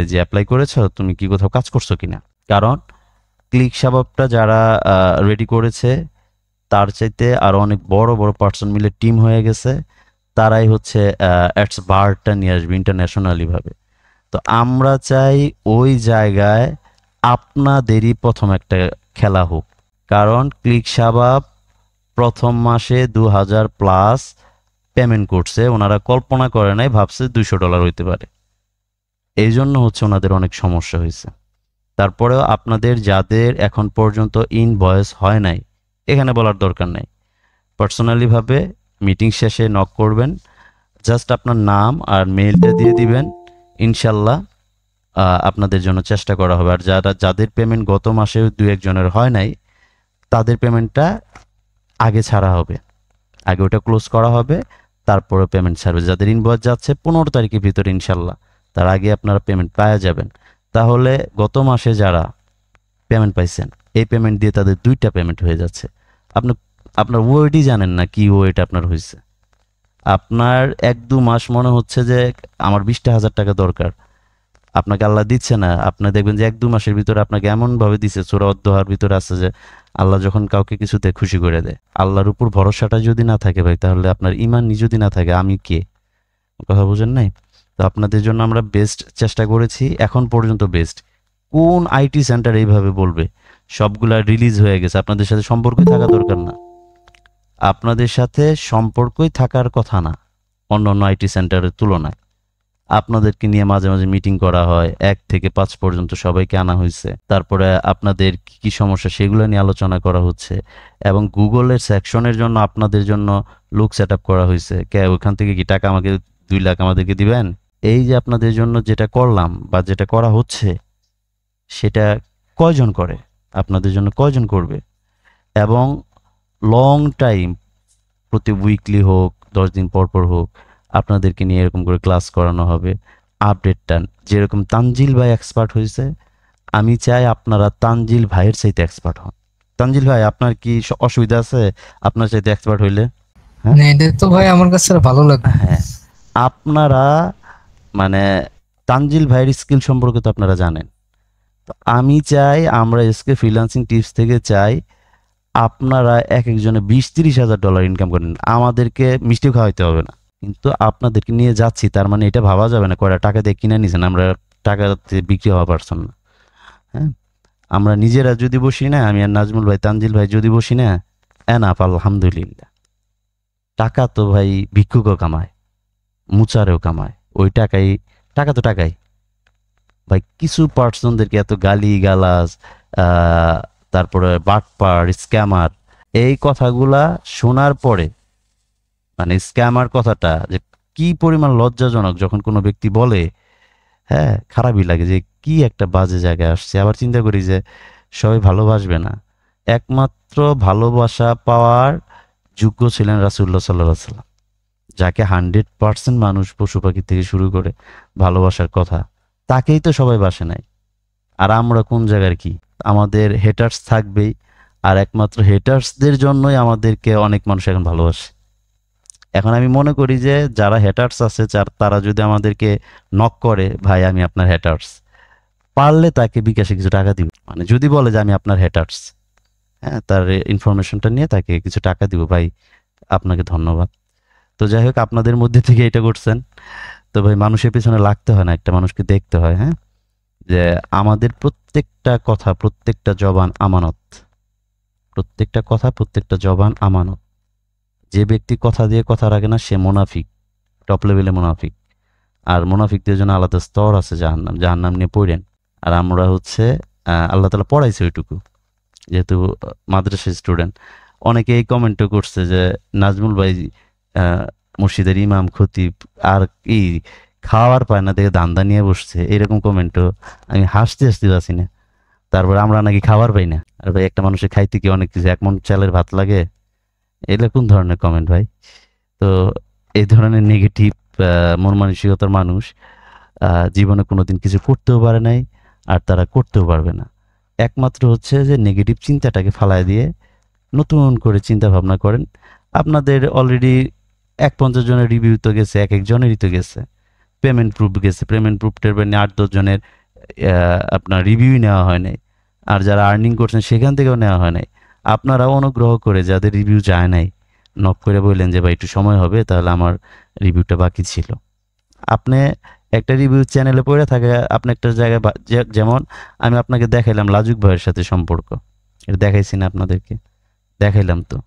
যে অ্যাপ্লাই করেছো, তুমি কি কোথাও কাজ করছো কিনা। কারণ ক্লিক শাবাবটা যারা রেডি করেছে তার চাইতে আরো অনেক বড় বড় পার্সন মিলে টিম হয়ে গেছে, তারাই হচ্ছে অ্যাডস বারটা নিয়ে আসবে ইন্টারন্যাশনালি ভাবে। তো আমরা চাই ওই জায়গায় আপনাদেরই প্রথম একটা খেলা হোক, কারণ ক্লিক শাবাব প্রথম মাসে 2000+ পেমেন্ট করছে, ওনারা কল্পনা করে নাই, ভাবছে $200 হইতে পারে, এই জন্য হচ্ছে ওনাদের অনেক সমস্যা হয়েছে। তারপরেও আপনাদের যাদের এখন পর্যন্ত ইনভয়েস হয় নাই, এখানে বলার দরকার নাই, পার্সোনালি ভাবে মিটিং শেষে নক করবেন, জাস্ট আপনার নাম আর মেইলটা দিয়ে দিবেন, ইনশাল্লাহ আপনাদের জন্য চেষ্টা করা হবে। আর যাদের পেমেন্ট গত মাসে 2-1 জনের হয় নাই, তাদের পেমেন্টটা আগে ছাড়া হবে, আগে ওটা ক্লোজ করা হবে, তারপরে পেমেন্ট ছাড়বে। যাদের ইনভয়েস যাচ্ছে 15 তারিখের ভিতরে ইনশাল্লাহ, তার আগে আপনারা পেমেন্ট পাওয়া যাবেন। তাহলে গত মাসে যারা পেমেন্ট পাইছেন, এই পেমেন্ট দিয়ে তাদের 2টা পেমেন্ট হয়ে যাচ্ছে। আপনার ওয়েটই জানেন না কি ওয়েট আপনার হয়েছে। আপনার 1-2 মাস মনে হচ্ছে যে আমার 20,000 টাকা দরকার, আপনাকে আল্লাহ দিচ্ছে না। আপনি দেখবেন যে 1-2 মাসের ভিতরে আপনাকে এমনভাবে দিচ্ছে, সূরা আদ-দুহার ভিতরে আছে যে আল্লাহ যখন কাউকে কিছুতে খুশি করে দেয়, আল্লাহর উপর ভরসাটা যদি না থাকে ভাই, তাহলে আপনার ইমান যদি না থাকে, আমি কে? কথা বুঝেন নাই? তো আপনাদের জন্য আমরা বেস্ট চেষ্টা করেছি, এখন পর্যন্ত বেস্ট। কোন আইটি সেন্টার এইভাবে বলবে সবগুলা রিলিজ হয়ে গেছে? আপনাদের সাথে সম্পর্কই থাকা দরকার না, আপনাদের সাথে সম্পর্কই থাকার কথা না অন্য অন্য আইটি সেন্টারের তুলনায়। আপনাদেরকে নিয়ে মাঝে মাঝে মিটিং করা হয়, 1 থেকে 5 পর্যন্ত সবাইকে আনা হয়েছে, তারপরে আপনাদের কি কি সমস্যা সেগুলো নিয়ে আলোচনা করা হচ্ছে, এবং গুগলের সেকশনের জন্য আপনাদের জন্য লোক সেট আপ করা হয়েছে। ওখান থেকে কি টাকা আমাকে 2 লাখ আমাদেরকে দিবেন? এই যে আপনাদের জন্য যেটা করলাম বা যেটা করা হচ্ছে, সেটা কয়জন করে? আপনাদের জন্য কয়জন করবে? এবং লং টাইম, প্রতি উইকলি হোক, 10 দিন পর পর হোক, আপনাদেরকে নিয়ে এরকম করে ক্লাস করানো হবে। আপডেটটা যেরকম তানজিল ভাই এক্সপার্ট হয়েছে, আমি চাই আপনারা তানজিল ভাইয়ের চাইতে এক্সপার্ট হন। তানজিল ভাই, আপনার কি অসুবিধা আছে আপনার চাইতে এক্সপার্ট হইলে? না, এটা তো ভাই আমার কাছে ভালো লাগে। হ্যাঁ, আপনারা মানে তানজিল ভাইয়ের স্কিল সম্পর্কে তো আপনারা জানেন। তো আমি চাই, আমরা এসকে ফ্রিল্যান্সিং টিপস থেকে চাই আপনারা এক একজনে $20-30,000 ইনকাম করেন। আমাদেরকে মিষ্টি খাওয়াইতে হবে না, কিন্তু আপনাদেরকে নিয়ে যাচ্ছি, তার মানে এটা ভাবা যাবে না কয়টা টাকা দিয়ে কিনে নিছেন, আমরা টাকা দিয়ে বিক্রি হওয়া পারছেন না। হ্যাঁ, আমরা নিজেরা যদি বসি না, আমি আর নাজমুল ভাই, তানজিল ভাই যদি বসি না, এনাফ, আলহামদুলিল্লাহ। টাকা তো ভাই ভিক্ষুকও কামায়, মুচারেও কামায়, ওই টাকা তো টাকাই ভাই। কিছু পার্সনদেরকে এত গালি গালাজ, তারপরে বাটপার, স্ক্যামার, এই কথাগুলা শোনার পরে, মানে স্ক্যামার কথাটা যে কি পরিমাণ লজ্জাজনক যখন কোনো ব্যক্তি বলে, হ্যাঁ, খারাপই লাগে যে কি একটা বাজে জায়গায় আসছে। আবার চিন্তা করি যে সবাই ভালোবাসবে না, একমাত্র ভালোবাসা পাওয়ার যোগ্য ছিলেন রাসূলুল্লাহ সাল্লাল্লাহু আলাইহি ওয়াসাল্লাম, যাকে 100% মানুষ পশু পাখি থেকে শুরু করে ভালোবাসার কথা, তাকেই তো সবাই বাসে নাই। আর আমরা কোন জায়গার কি? আমাদের হেটার্স থাকবেই, আর একমাত্র হেটার্সদের জন্যই আমাদেরকে অনেক মানুষ এখন ভালোবাসে। এখন আমি মনে করি যে যারা হেটার্স আছে, তারা যদি আমাদেরকে নক করে, ভাই আমি আপনার হেটার্স, পারলে তাকে বিকাশে কিছু টাকা দিব, মানে যদি বলে যে আমি আপনার হেটার্স, হ্যাঁ, তার ইনফরমেশনটা নিয়ে তাকে কিছু টাকা দিব, ভাই আপনাকে ধন্যবাদ। তো যাই হোক, আপনাদের মধ্যে থেকে এটা করছেন, তো ভাই মানুষের পিছনে লাগতে হয় না, একটা মানুষকে দেখতে হয়। হ্যাঁ, যে আমাদের প্রত্যেকটা কথা, প্রত্যেকটা জবান আমানত, প্রত্যেকটা কথা, প্রত্যেকটা জবান আমানত। যে ব্যক্তি কথা দিয়ে কথা রাখে না, সে মুনাফিক, টপ লেভেলে মুনাফিক। আর মুনাফিকদের জন্য আলাদা স্তর আছে, জাহান্নাম নিয়ে পড়েন। আর আমরা হচ্ছে আল্লাহ তাআলা পড়াইছে ওইটুকু, যেহেতু মাদ্রাসার স্টুডেন্ট। অনেকে এই কমেন্টও করছে যে নাজমুল ভাই মসজিদের ইমাম, খতিব, আর কি খাওয়ার পায় না দেখে ধান্দা নিয়ে বসছে, এরকম কমেন্টও আমি হাসতে পারছি না। তারপরে আমরা নাকি খাবার পাই না। আর ভাই, একটা মানুষের খাইতে কি অনেক কিছু, 1 মণ চালের ভাত লাগে? এগুলো কোন ধরনের কমেন্ট ভাই? তো এই ধরনের নেগেটিভ মন মানসিকতার মানুষ জীবনে কোনোদিন কিছু করতেও পারে নাই, আর তারা করতেও পারবে না। একমাত্র হচ্ছে যে নেগেটিভ চিন্তাটাকে ফালায় দিয়ে নতুন করে চিন্তা ভাবনা করেন। আপনাদের অলরেডি 50 জনের রিভিউ তো গেছে, এক একজনেরই তো গেছে, পেমেন্ট প্রুফ গেছে, পেমেন্ট প্রুফটার মানে 8-10 জনের আপনার রিভিউ নেওয়া হয় নাই। আর যারা আর্নিং করছেন সেখান থেকেও নেওয়া হয় নাই। আপনারা অনুগ্রহ করে যাদের রিভিউ যায় নাই নক করে বললেন যে ভাই একটু সময় হবে, তাহলে আমার রিভিউটা বাকি ছিল। আপনি একটা রিভিউ চ্যানেলে পড়ে থাকে, আপনি একটা জায়গায় যেমন আমি আপনাকে দেখাইলাম লাজুক ভাইয়ের সাথে সম্পর্ক, এটা দেখাইছি না আপনাদেরকে? দেখাইলাম তো,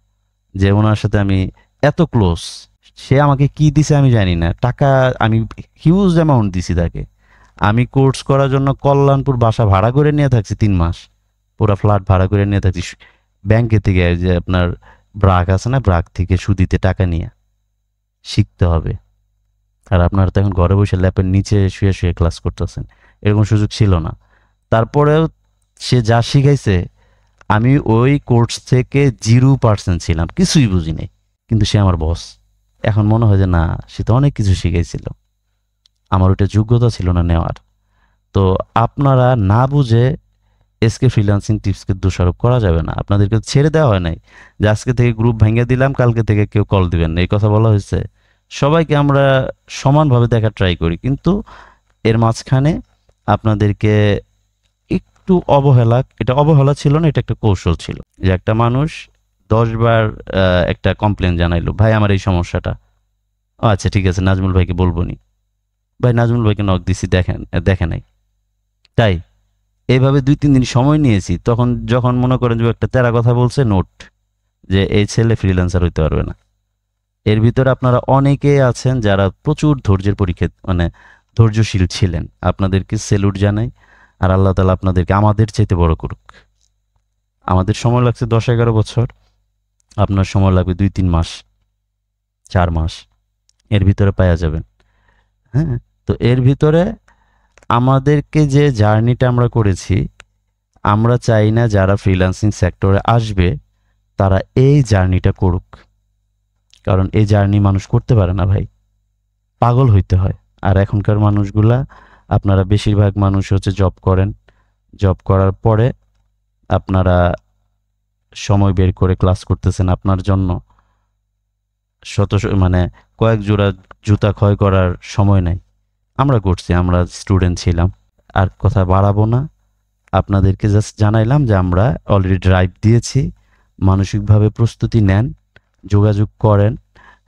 যে ওনার সাথে আমি এত ক্লোজ। সে আমাকে কি দিছে আমি জানি না, টাকা আমি হিউজ অ্যামাউন্ট দিছি তাকে। আমি কোর্স করার জন্য কল্যাণপুর বাসা ভাড়া করে নিয়ে থাকছি 3 মাস, পুরো ফ্ল্যাট ভাড়া করে নিয়ে থাকছি ব্যাংকে থেকে, যে আপনার ব্রাক আছে না, ব্রাক থেকে সুদিতে টাকা নিয়ে শিখতে হবে। আর আপনারা তো এখন ঘরে বসে ল্যাপের নিচে শুয়ে শুয়ে ক্লাস করতেছেন, এরকম সুযোগ ছিল না। তারপরেও সে যা শিখাইছে, আমি ওই কোর্স থেকে 0% ছিলাম, কিছুই বুঝি নাই, কিন্তু সে আমার বস। এখন মনে হয় যে না, সে তো অনেক কিছু শিখাইছিল, আমার ওইটা যোগ্যতা ছিল না নেওয়ার। তো আপনারা না বুঝে এসকে ফ্রিল্যান্সিং টিপসকে দোষারোপ করা যাবে না। আপনাদেরকে ছেড়ে দেওয়া হয় নাই যে আজকে থেকে গ্রুপ ভেঙে দিলাম, কালকে থেকে কেউ কল দিবেন না, এই কথা বলা হয়েছে। সবাইকে আমরা সমানভাবে দেখার ট্রাই করি, কিন্তু এর মাঝখানে আপনাদেরকে একটু অবহেলা, এটা অবহেলা ছিল না, এটা একটা কৌশল ছিল। যে একটা মানুষ 10 বার একটা কমপ্লেন জানাইলো, ভাই আমার এই সমস্যাটা, আচ্ছা ঠিক আছে নাজমুল ভাইকে বলবো নি, ভাই নাজমুল ভাইকে নক দিছি, দেখে নাই। তাই এইভাবে 2-3 দিন সময় নিয়েছি। তখন যখন মনে করেন যে একটা তেরা কথা বলছে, নোট যে এই ছেলে ফ্রিল্যান্সার হইতে পারবে না। এর ভিতরে আপনারা অনেকে আছেন যারা প্রচুর ধৈর্যের পরীক্ষা, মানে ধৈর্যশীল ছিলেন, আপনাদেরকে সেলুট জানাই। আর আল্লাহ তাআলা আপনাদেরকে আমাদের চাইতে বড় করুক। আমাদের সময় লাগছে 10-11 বছর, আপনার সময় লাগবে 2-3 মাস, 4 মাস, এর ভিতরে পাওয়া যাবেন। হ্যাঁ, তো এর ভিতরে আমাদেরকে যে জার্নিটা আমরা করেছি, আমরা চাই না যারা ফ্রিল্যান্সিং সেক্টরে আসবে তারা এই জার্নিটা করুক। কারণ এই জার্নি মানুষ করতে পারে না ভাই, পাগল হইতে হয়। আর এখনকার মানুষগুলা, আপনারা বেশিরভাগ মানুষ হচ্ছে জব করেন, জব করার পরে আপনারা সময় বের করে ক্লাস করতেছেন আপনার জন্য, মানে কয়েক জোড়া জুতা ক্ষয় করার সময় নাই। আমরা করছি, আমরা স্টুডেন্ট ছিলাম। আর কথা বাড়াবো না, আপনাদেরকে জাস্ট জানাইলাম যে আমরা অলরেডি ড্রাইভ দিয়েছি, মানসিকভাবে প্রস্তুতি নেন, যোগাযোগ করেন।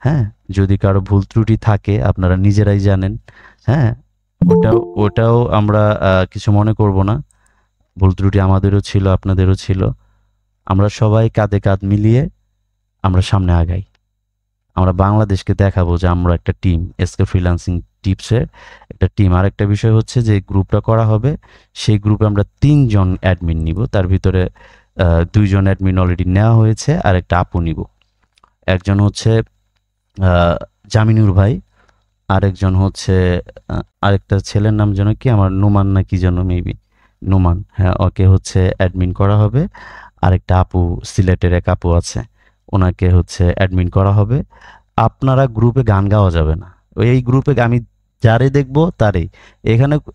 হ্যাঁ, যদি কারো ভুল ত্রুটি থাকে আপনারা নিজেরাই জানেন। হ্যাঁ, ওটাও আমরা কিছু মনে করব না, ভুল ত্রুটি আমাদেরও ছিল, আপনাদেরও ছিল। আমরা সবাই কাঁধে কাঁধ মিলিয়ে আমরা সামনে আগাই। আমরা বাংলাদেশকে দেখাবো যে আমরা একটা টিম, এসকে ফ্রিল্যান্সিং টিপসের একটা টিম। আর একটা বিষয় হচ্ছে যে গ্রুপটা করা হবে, সেই গ্রুপে আমরা 3 জন অ্যাডমিন নিব। তার ভিতরে 2 জন অ্যাডমিন অলরেডি নেওয়া হয়েছে, আর একটা আপু নিব। একজন হচ্ছে জামিনুর ভাই, আরেকজন হচ্ছে আরেকটা ছেলের নাম যেন কি, আমার নোমান না কি যেন, মেবি নোমান। হ্যাঁ, ওকে হচ্ছে অ্যাডমিন করা হবে। আরেকটা আপু, সিলেটের এক আপু আছে, ওনাকে হচ্ছে অ্যাডমিন করা হবে। আপনারা গ্রুপে গান গাওয়া যাবে না, এই গ্রুপে আমি যারে দেখবো তারই।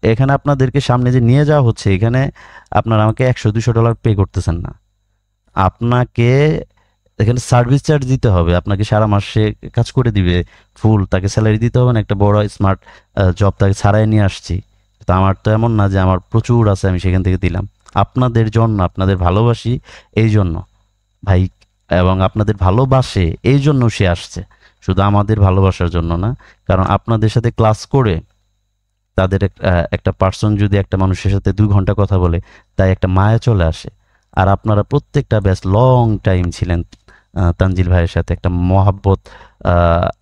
এখানে আপনাদেরকে সামনে যে নিয়ে যাওয়া হচ্ছে, এখানে আপনারা আমাকে $100-200 পে করতেছেন না, আপনাকে এখানে সার্ভিস চার্জ দিতে হবে। আপনাকে সারা মাসে কাজ করে দিবে ফুল, তাকে স্যালারি দিতে হবে না। একটা বড় স্মার্ট জব তাকে ছাড়াই নিয়ে আসছি। তো আমার তো এমন না যে আমার প্রচুর আছে আমি সেখান থেকে দিলাম। আপনাদের জন্য, আপনাদের ভালোবাসি এই জন্য ভাই, এবং আপনাদের ভালোবাসে এই জন্য সে আসছে, শুধু আমাদের ভালোবাসার জন্য না। কারণ আপনাদের সাথে ক্লাস করে তাদের একটা পার্সন যদি একটা মানুষের সাথে 2 ঘন্টা কথা বলে, তাই একটা মায়া চলে আসে। আর আপনারা প্রত্যেকটা বেশ লং টাইম ছিলেন তানজিল ভাইয়ের সাথে, একটা মহাব্বত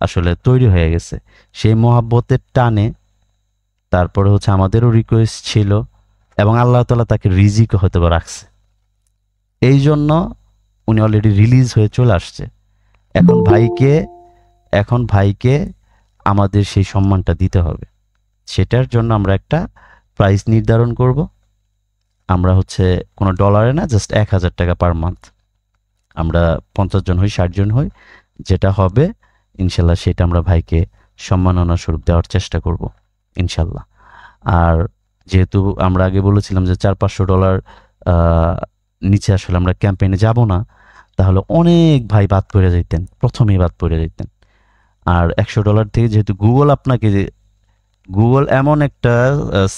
আসলে তৈরি হয়ে গেছে। সেই মহাব্বতের টানে তারপরে হচ্ছে আমাদেরও রিকোয়েস্ট ছিল, এবং আল্লাহ তাআলা তাকে রিজিক হয়তো বা রাখছে, এই জন্য উনি অলরেডি রিলিজ হয়ে চলে আসছে। এখন ভাইকে আমাদের সেই সম্মানটা দিতে হবে। সেটার জন্য আমরা একটা প্রাইস নির্ধারণ করব। আমরা হচ্ছে কোনো ডলারে না, জাস্ট $1000 পার মান্থ। আমরা 50 জন হই, 60 জন হই, যেটা হবে ইনশাল্লাহ সেটা আমরা ভাইকে সম্মাননা স্বরূপ দেওয়ার চেষ্টা করব ইনশাল্লাহ। আর যেহেতু আমরা আগে বলেছিলাম যে $400-500 নিচে আসলে আমরা ক্যাম্পেইনে যাব না, তাহলে অনেক ভাই বাদ পড়ে যেতেন, প্রথমেই বাদ পড়ে যেতেন। আর $100 থেকে যেহেতু গুগল এমন একটা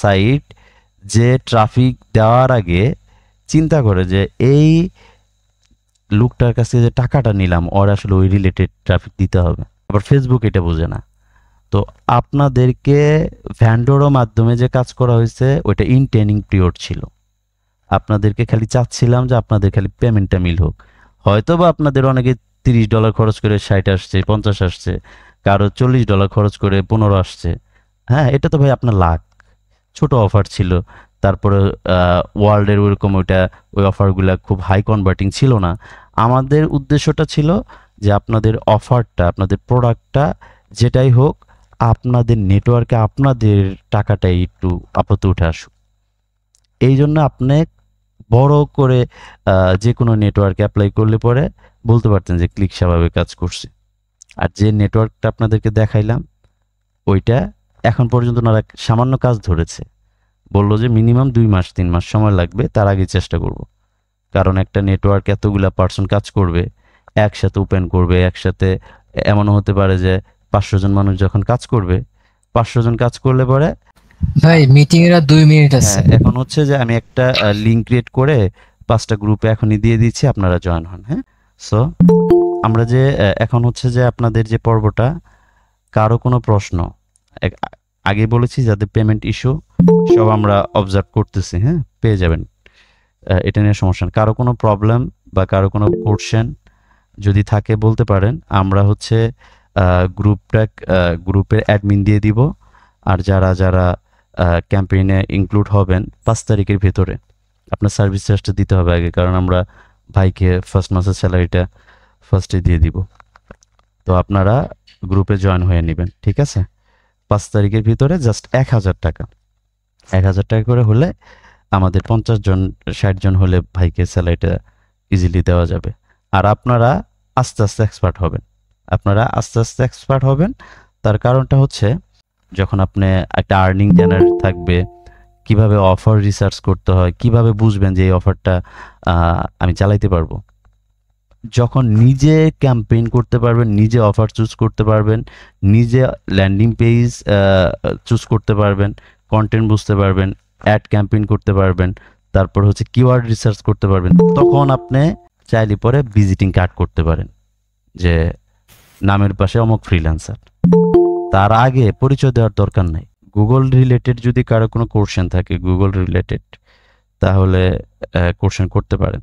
সাইট যে ট্রাফিক দেওয়ার আগে চিন্তা করে যে এই লোকটার কাছে যে টাকাটা নিলাম ওর আসলে ওই রিলেটেড ট্রাফিক দিতে হবে। আবার ফেসবুক এটা বোঝে না। তো আপনাদেরকে ভ্যান্ডোরও মাধ্যমে যে কাজ করা হয়েছে ওইটা ইন ট্রেনিং পিরিয়ড ছিল। আপনাদেরকে খালি চাচ্ছিলাম যে আপনাদের খালি পেমেন্টটা মিল হোক। হয়তো বা আপনাদের অনেকে $30 খরচ করে 60 আসছে, 50 আসছে, কারো $40 খরচ করে 15 আসছে। হ্যাঁ, এটা তো ভাই আপনার লাক, ছোট অফার ছিল। তারপরে ওয়ার্ল্ডের ওইরকম ওই অফারগুলা খুব হাই কনভার্টিং ছিল না। আমাদের উদ্দেশ্যটা ছিল যে আপনাদের অফারটা, আপনাদের প্রোডাক্টটা যেটাই হোক, আপনাদের নেটওয়ার্কে আপনাদের টাকাটাই একটু আপাতত উঠে আসুক। এই জন্য আপনি বড় করে যে কোনো নেটওয়ার্কে অ্যাপ্লাই করলে পরে বলতে পারতেন যে ক্লিক সেভাবে কাজ করছে। আর যে নেটওয়ার্কটা আপনাদেরকে দেখাইলাম ওইটা এখন পর্যন্ত ওনারা সামান্য কাজ ধরেছে, বললো যে মিনিমাম 2 মাস 3 মাস সময় লাগবে, তার আগে চেষ্টা করব। কারণ একটা নেটওয়ার্ক এতগুলা পার্সন কাজ করবে, একসাথে ওপেন করবে, একসাথে এমনও হতে পারে যে 500 জন মানুষ যখন কাজ করবে, 500 জন কাজ করলে পরে ভাই মিটিং এর আর 2 মিনিট আছে। এখন হচ্ছে যে আমি একটা লিঙ্ক ক্রিয়েট করে 5টা গ্রুপে এখনই দিয়ে দিচ্ছি, আপনারা জয়েন হন। হ্যাঁ, সো আমরা যে এখন হচ্ছে যে আপনাদের যে পর্বটা, কারো কোনো প্রশ্ন, আগে বলেছি যাদের পেমেন্ট ইস্যু সব আমরা অবজার্ভ করতেছি, হ্যাঁ পেয়ে যাবেন, এটা নিয়ে সমস্যা নেই। কারো কোনো প্রবলেম বা কারো কোনো কোশ্চেন যদি থাকে বলতে পারেন। আমরা হচ্ছে গ্রুপের অ্যাডমিন দিয়ে দিব। আর যারা যারা ক্যাম্পেইনে ইনক্লুড হবেন 5 তারিখের ভেতরে আপনার সার্ভিস চার্জটা দিতে হবে আগে, কারণ আমরা ভাইকে ফার্স্ট মাসের স্যালারিটা ফার্স্টে দিয়ে দিব। তো আপনারা গ্রুপে জয়েন হয়ে নেবেন, ঠিক আছে? 5 তারিখের ভিতরে জাস্ট 1000 টাকা, 1000 টাকা করে হলে আমাদের 50 জন 60 জন হলে ভাইকে স্যালারিটা ইজিলি দেওয়া যাবে। আর আপনারা আস্তে আস্তে এক্সপার্ট হবেন, তার কারণটা হচ্ছে যখন আপনি একটা আর্নিং জেনারেট থাকবে, কিভাবে অফার রিসার্চ করতে হয়, কিভাবে বুঝবেন যে এই অফারটা আমি চালাইতে পারবো। যখন নিজে ক্যাম্পেইন করতে পারবেন, নিজে অফার চুজ করতে পারবেন, নিজে ল্যান্ডিং পেজ চুজ করতে পারবেন, কন্টেন্ট বুঝতে পারবেন, অ্যাড ক্যাম্পেইন করতে পারবেন, তারপর হচ্ছে কিওয়ার্ড রিসার্চ করতে পারবেন, তখন আপনি চাইলে পরে ভিজিটিং কার্ড করতে পারেন যে নামের পাশে অমুক ফ্রিল্যান্সার। তার আগে পরিচয় দেওয়ার দরকার নাই। গুগল রিলেটেড যদি কারো কোনো কোশ্চেন থাকে গুগল রিলেটেড, তাহলে কোশ্চেন করতে পারেন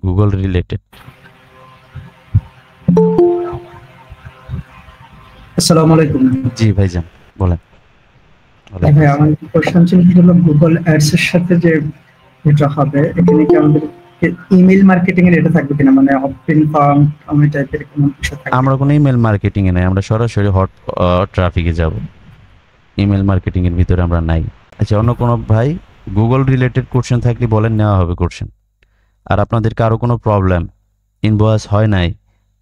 গুগল রিলেটেড। আসসালামু আলাইকুম। জি ভাইজান বলেন। ভাই আমার কোশ্চেন ছিল হলো গুগল অ্যাডস এর সাথে যে এটা হবে, এখানে কি আমাদের ইমেল মার্কেটিং এর এটা থাকবে কিনা, মানে অপটিন ফার্ম আমি টাইপের কোনো কিছু থাকবে? আমরা কোনো ইমেল মার্কেটিং এ নাই, আমরা সরাসরি হট ট্রাফিকে যাব। ইমেল মার্কেটিং এর ভিতরে আমরা নাই। আচ্ছা, অন্য কোনো ভাই গুগল রিলেটেড কোশ্চেন থাকলে বলেন, নেওয়া হবে কোশ্চেন। আর আপনাদের কারো কোনো প্রবলেম, ইনভয়েস হয় নাই,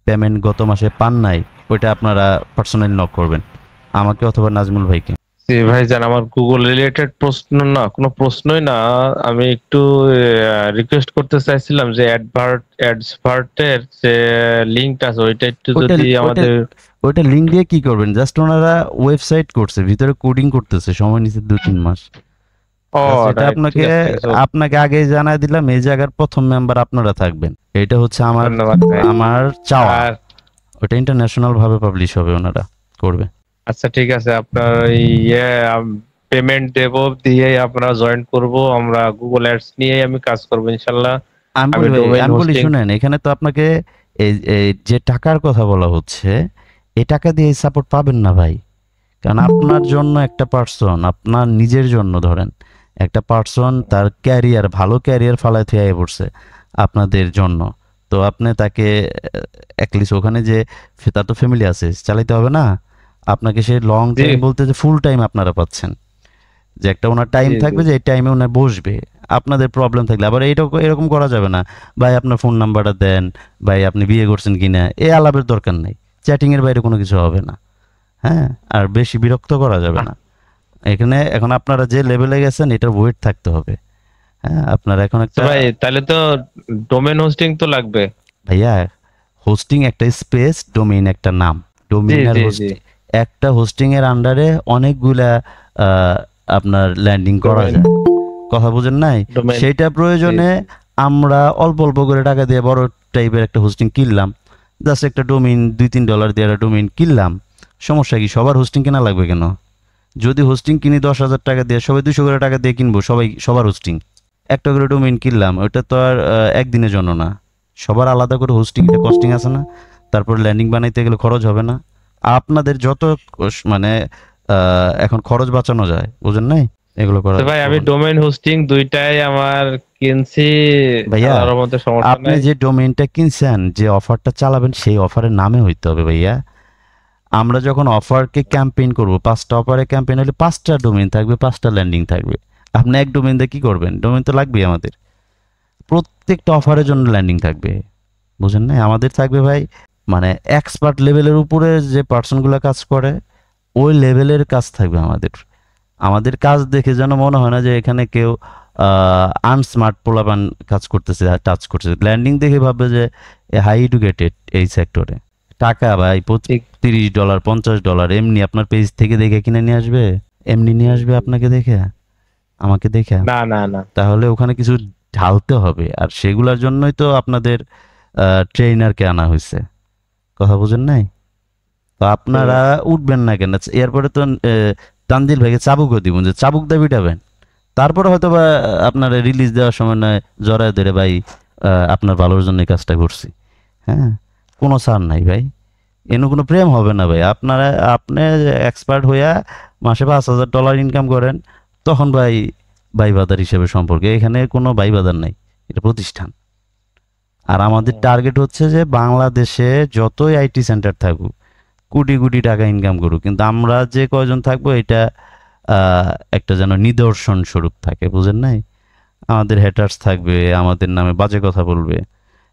পেমেন্ট গত মাসে পান নাই, ওইটা আপনারা পার্সোনালি নক করবেন আমাকে অথবা নাজমুল ভাইকে। জি ভাইজান, আমার গুগল রিলেটেড প্রশ্ন না, কোনো প্রশ্নই না। আমি একটু রিকোয়েস্ট করতে চাইছিলাম যে অ্যাডভার্টের যে লিংকটা আছে ওইটা একটু যদি আমাদের ওইটা লিংক দিয়ে কি করবেন? জাস্ট ওনারা ওয়েবসাইট করছে, ভিতরে কোডিং করতেছে, সময় নিচ্ছে 2-3 মাস। এটা আপনাকে আগে জানাই দিলাম, এই জায়গার প্রথম মেম্বার আপনারা থাকবেন, এটা হচ্ছে আমার চাওয়া। ওটা ইন্টারন্যাশনাল ভাবে পাবলিশ হবে, ওনারা করবে। আচ্ছা ঠিক আছে, আপনার পেমেন্ট দেব দিয়ে আপনারা জয়েন করব, আমরা গুগল অ্যাডস নিয়ে আমি কাজ করব ইনশাআল্লাহ। আমি বলি শুনেন, এখানে তো আপনাকে এই যে টাকার কথা বলা হচ্ছে, এই টাকা দিয়ে সাপোর্ট পাবেন না ভাই। কারণ আপনার জন্য একটা পার্সন, আপনার নিজের জন্য ধরেন একটা পার্সন তার ক্যারিয়ার, ভালো ক্যারিয়ার ফালায় থেকে পড়ছে আপনাদের জন্য, তো আপনি তাকে অ্যাটলিস্ট ওখানে যে তার তো ফ্যামিলি আছে, চালাইতে হবে না আপনাকে। সে লং টাইম বলতে যে ফুল টাইম আপনারা পাচ্ছেন, যে একটা ওনার টাইম থাকবে, যে এই টাইমে ওনার বসবে। আপনাদের প্রবলেম থাকলে আবার এরকম করা যাবে না, ভাই আপনার ফোন নাম্বারটা দেন, ভাই আপনি বিয়ে করছেন কিনা, এই আলাপের দরকার নেই। চ্যাটিং এর বাইরে কোনো কিছু হবে না, হ্যাঁ। আর বেশি বিরক্ত করা যাবে না এখানে। এখন আপনারা যে লেভেলে গেছেন এটার ওয়েট থাকতে হবে, হ্যাঁ। আপনারা এখন একটা ভাই তাহলে তো ডোমেন হোস্টিং তো লাগবে ভাইয়া। হোস্টিং একটা স্পেস, ডোমেইন একটা নাম। ডোমেইন আর হোস্টিং, একটা হোস্টিং এর আন্ডারে অনেকগুলা আপনার ল্যান্ডিং করা যায়, কথা বুঝেন নাই? সেটা প্রয়োজনে আমরা অল্প অল্প করে টাকা দিয়ে বড় টাইপের একটা হোস্টিং কিনলাম, জাস্ট একটা ডোমেইন $2-3 দিয়ে একটা ডোমেইন কিনলাম, সমস্যা কি? সবার হোস্টিং কেনা লাগবে কেন? যদি হোস্টিং কিনি 10,000 টাকা দিয়ে, সবাই 200 করে টাকা দিয়ে কিনবো, সবার হোস্টিং। একটা করে ডোমেইন কিনলাম, ওটা তো আর একদিনের জন্য না, সবার আলাদা করে হোস্টিং কস্টিং আছে না? তারপর ল্যান্ডিং বানাইতে গেলে খরচ হবে না? আপনাদের যত মানে এখন খরচ বাঁচানো যায়, বুঝেন নাই? এগুলো করা তো ভাই আমি ডোমেইন হোস্টিং দুইটাই আমার কিনছি, ভাইয়া, আল্লাহর মধ্যে সমস্যা আপনি নাই। যে ডোমেইনটা কিনছেন, যে অফারটা চালাবেন, সেই অফারের নামে হইতে হবে ভাইয়া। আমরা যখন অফারকে ক্যাম্পেইন করব, 5টা অফারে ক্যাম্পেইন হলে 5টা ডোমেইন থাকবে, 5টা ল্যান্ডিং থাকবে। আপনি এক ডোমেইন দিয়ে কি করবেন? ডোমেইন তো লাগবেই আমাদের, প্রত্যেকটা অফারের জন্য ল্যান্ডিং থাকবে, বুঝেন না? আমাদের থাকবে ভাই মানে এক্সপার্ট লেভেলের উপরে যে পার্সনগুলো কাজ করে, ওই লেভেলের কাজ থাকবে আমাদের। আমাদের কাজ দেখে যেন মনে হয় না যে এখানে কেউ আনস্মার্ট পোলাপান কাজ করতেছে, টাচ করতেছে। ল্যান্ডিং দেখে ভাববে যে হাই এডুকেটেড এই সেক্টরে। টাকা ভাই $30, $50 এমনি আপনার পেজ থেকে দেখে কিনে নিয়ে আসবে, এমনি নিয়ে আসবে আপনাকে দেখে, আমাকে দেখে না না না, তাহলে ওখানে কিছু ঢালতে হবে, আর সেগুলোর জন্যই তো আপনাদের ট্রেইনারকে আনা হয়েছে। কথা বুঝেন নাই? তো আপনারা উঠবেন না কেন? এরপরে তো তানজিল ভাইকে চাবুকও দিব, যে চাবুক দিয়ে পিটাবেন, তারপরে হয়তো বা আপনার রিলিজ দেওয়ার সময় নয় জড়ায় ধরে ভাই আপনার ভালোর জন্য এই কাজটা করছি। হ্যাঁ, কোনো ছাড় নাই ভাই, এনে কোনো প্রেম হবে না ভাই। আপনি এক্সপার্ট হইয়া মাসে $5,000 ইনকাম করেন, তখন ভাই ভাইবাদার হিসেবে সম্পর্কে। এখানে কোনো ভাইবাদার নাই, এটা প্রতিষ্ঠান। আর আমাদের টার্গেট হচ্ছে যে বাংলাদেশে যতই আইটি সেন্টার থাকুক, কোটি কোটি টাকা ইনকাম করুক, কিন্তু আমরা যে কয়জন থাকবো এটা একটা যেন নিদর্শন স্বরূপ থাকে, বুঝেন নাই? আমাদের হ্যাটার্স থাকবে, আমাদের নামে বাজে কথা বলবে।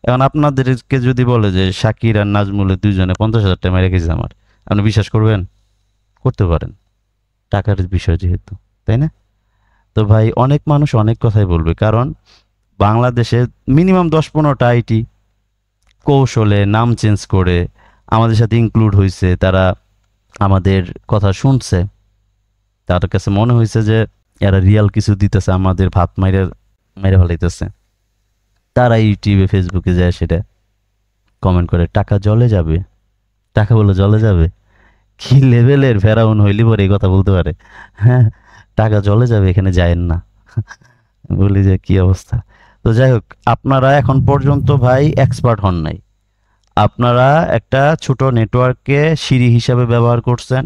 এখন আপনাদেরকে যদি বলে যে শাকির আর নাজমুলের দুইজনে 50,000 টাকা মেরে গেছে আমার, আপনি বিশ্বাস করবেন? করতে পারেন, টাকার বিষয় যেহেতু, তাই না? তো ভাই অনেক মানুষ অনেক কথাই বলবে, কারণ বাংলাদেশে মিনিমাম 10-15টা আইটি কৌশলে নাম চেঞ্জ করে আমাদের সাথে ইনক্লুড হয়েছে। তারা আমাদের কথা শুনছে, তার কাছে মনে হয়েছে যে এরা রিয়াল কিছু দিতেছে, আমাদের ভাত মেরে ফেলাইতেছে। তারা ইউটিউবে ফেসবুকে যায় সেটা কমেন্ট করে, টাকা জলে যাবে, টাকা বলে জলে যাবে। কি লেভেলের ফেরাউন হইলি পরে এই কথা বলতে পারে? হ্যাঁ, টাকা জলে যাবে, এখানে যায়েন না। বলি যে কি অবস্থা। তো যাই হোক, আপনারা এখন পর্যন্ত ভাই এক্সপার্ট হন নাই। আপনারা একটা ছোট নেটওয়ার্ককে সিঁড়ি হিসাবে ব্যবহার করছেন,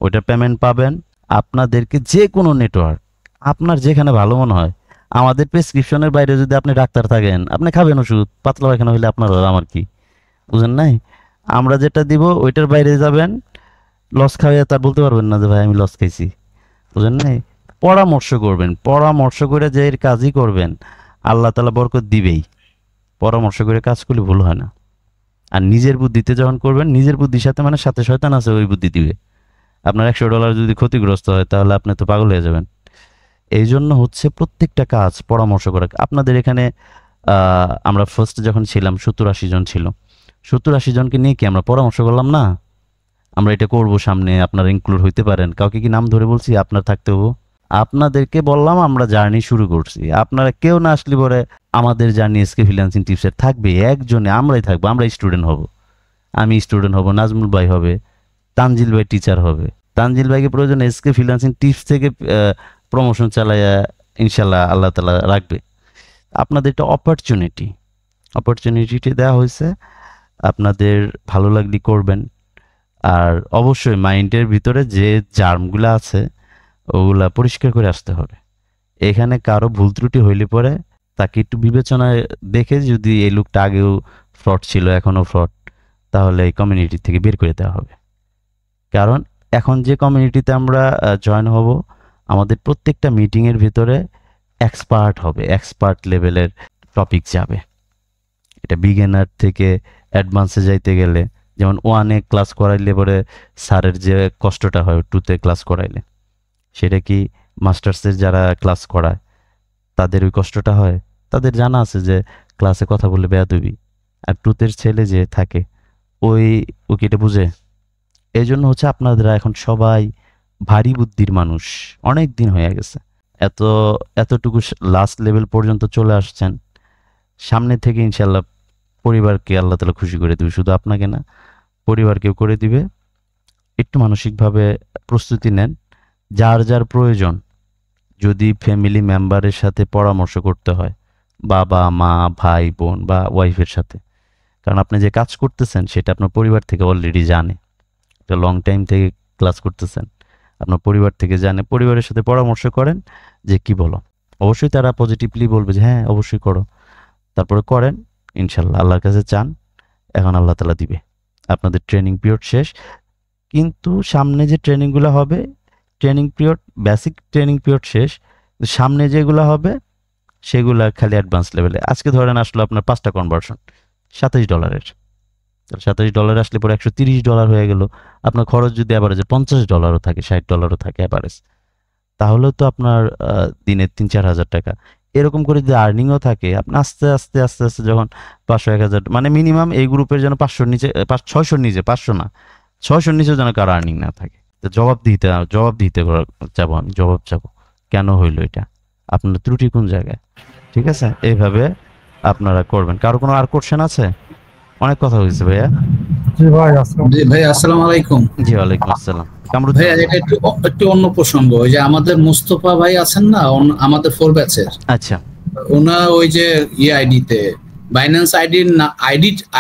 ওইটা পেমেন্ট পাবেন। আপনাদেরকে যে কোনো নেটওয়ার্ক আপনার যেখানে ভালো মনে হয়, আমাদের প্রেসক্রিপশনের বাইরে যদি আপনি ডাক্তার থাকেন, আপনি খাবেন ওষুধ, পাতলা পায়খানা হইলে আপনার আমার কি, বুঝেন নাই? আমরা যেটা দিব ওইটার বাইরে যাবেন, লস খাওয়াইয়া তার বলতে পারবেন না যে ভাই আমি লস খাইছি, বুঝেন নাই? পরামর্শ করবেন, পরামর্শ করে যে এর কাজই করবেন, আল্লাহ তাআলা বরকত দিবেই। পরামর্শ করে কাজ করলে ভুল হয় না। আর নিজের বুদ্ধিতে যখন করবেন, নিজের বুদ্ধির সাথে মানে সাথে শয়তান আছে, ওই বুদ্ধি দিবে। আপনার $100 যদি ক্ষতিগ্রস্ত হয়, তাহলে আপনি তো পাগল হয়ে যাবেন। এই জন্য হচ্ছে প্রত্যেকটা কাজ পরামর্শ করা। আপনাদের এখানে আমরা ফার্স্ট যখন ছিলাম 70-80 জন ছিল, 70-80 জনকে নিয়ে কি আমরা পরামর্শ করলাম না? আমরা এটা করব সামনে, আপনারা ইনক্লুড হইতে পারেন। কাউকে কি নাম ধরে বলছি আপনার থাকতে হবো? আপনাদেরকে বললাম আমরা জার্নি শুরু করছি, আপনারা কেউ না আসলে পরে আমাদের জার্নি এসকে ফ্রিল্যান্সিং টিপসের থাকবে একজনে, আমরাই থাকবো, আমরাই স্টুডেন্ট হব। আমি স্টুডেন্ট হব, নাজমুল ভাই হবে, তানজিল ভাই টিচার হবে। তানজিল ভাইকে প্রয়োজন এসকে ফ্রিল্যান্সিং টিপস থেকে প্রমোশন চালাইয়া ইনশাল্লাহ আল্লাহ তাআলা রাখবে। আপনাদের একটা অপরচুনিটি দেওয়া হয়েছে, আপনাদের ভালো লাগলে করবেন। আর অবশ্যই মাইন্ডের ভিতরে যে জার্মগুলো আছে ওগুলা পরিষ্কার করে আসতে হবে। এখানে কারো ভুল ত্রুটি হইলে পরে তাকে একটু বিবেচনায় দেখে, যদি এই লোকটা আগেও ফ্রড ছিল এখনও ফ্রড, তাহলে এই কমিউনিটি থেকে বের করে দেওয়া হবে। কারণ এখন যে কমিউনিটিতে আমরা জয়েন হব, আমাদের প্রত্যেকটা মিটিংয়ের ভিতরে এক্সপার্ট হবে, এক্সপার্ট লেভেলের টপিক যাবে। এটা বিগিনার থেকে অ্যাডভান্সে যাইতে গেলে, যেমন 1-এ ক্লাস করাইলে পরে স্যারের যে কষ্টটা হয় 2-তে ক্লাস করাইলে, সেটা কি মাস্টার্সের যারা ক্লাস করায় তাদের ওই কষ্টটা হয়? তাদের জানা আছে যে ক্লাসে কথা বললে বেয়াদবি। আর 2-তের ছেলে যে থাকে ও কি এটা বুঝে? এই জন্য হচ্ছে আপনারা এখন সবাই ভারী বুদ্ধির মানুষ, অনেক দিন হয়ে গেছে, এতটুকু লাস্ট লেভেল পর্যন্ত চলে আসছেন। সামনে থেকে ইনশাল্লাহ পরিবারকে আল্লাহ তাআলা খুশি করে দিবে, শুধু আপনাকে না, পরিবারকেও করে দিবে। একটু মানসিকভাবে প্রস্তুতি নেন। যার যার প্রয়োজন, যদি ফ্যামিলি মেম্বারের সাথে পরামর্শ করতে হয়, বাবা মা ভাই বোন বা ওয়াইফের সাথে, কারণ আপনি যে কাজ করতেছেন সেটা আপনার পরিবার থেকে অলরেডি জানে, একটা লং টাইম থেকে ক্লাস করতেছেন, আপনার পরিবার থেকে জানে। পরিবারের সাথে পরামর্শ করেন যে কি বলো, অবশ্যই তারা পজিটিভলি বলবে যে হ্যাঁ অবশ্যই করো, তারপরে করেন ইনশাল্লাহ, আল্লাহর কাছে চান, এখন আল্লাহ তাআলা দিবে। আপনাদের ট্রেনিং পিরিয়ড শেষ, কিন্তু সামনে যে ট্রেনিংগুলো হবে, training period basic training period শেষ, সামনে যেগুলো হবে সেগুলা খালি অ্যাডভান্স লেভেলে। আজকে ধরেন আসলো আপনার 5টা কনভার্সন $27, $27 আসলে পরে $130 হয়ে গেল। আপনার খরচ যদি অ্যাভারেজে $50 থাকে, $60 থাকে অ্যাভারেজ, তাহলে তো আপনার দিনে 3-4 হাজার টাকা এরকম করে যদি আর্নিংও থাকে, আপনি আস্তে আস্তে আস্তে আস্তে যখন 500-1000 মানে মিনিমাম এই গ্রুপের যেন 500-র নিচে 600-র নিচে, 500 না 600-র নিচে যেন কারো আর্নিং না থাকে। তো জবাব দিতে চাবো, আমি জবাব চাবো কেন হইলো এটা, আপনার ত্রুটি কোন জায়গায়, ঠিক আছে? এইভাবে আপনারা করবেন। কারো কোনো আর কোশ্চেন আছে? অনেক কথা হয়েছে ভাইয়া। জি ভাই, আসসালামু আলাইকুম। জি ওয়ালাইকুম আসসালাম। কামরুল ভাইয়া, এটা একটু অন্য প্রসঙ্গ। ওই যে আমাদের মুস্তফা ভাই আছেন না, আমাদের 4 ব্যাচের, আচ্ছা, ওনা ওই যে আইডিতে বাইন্যান্স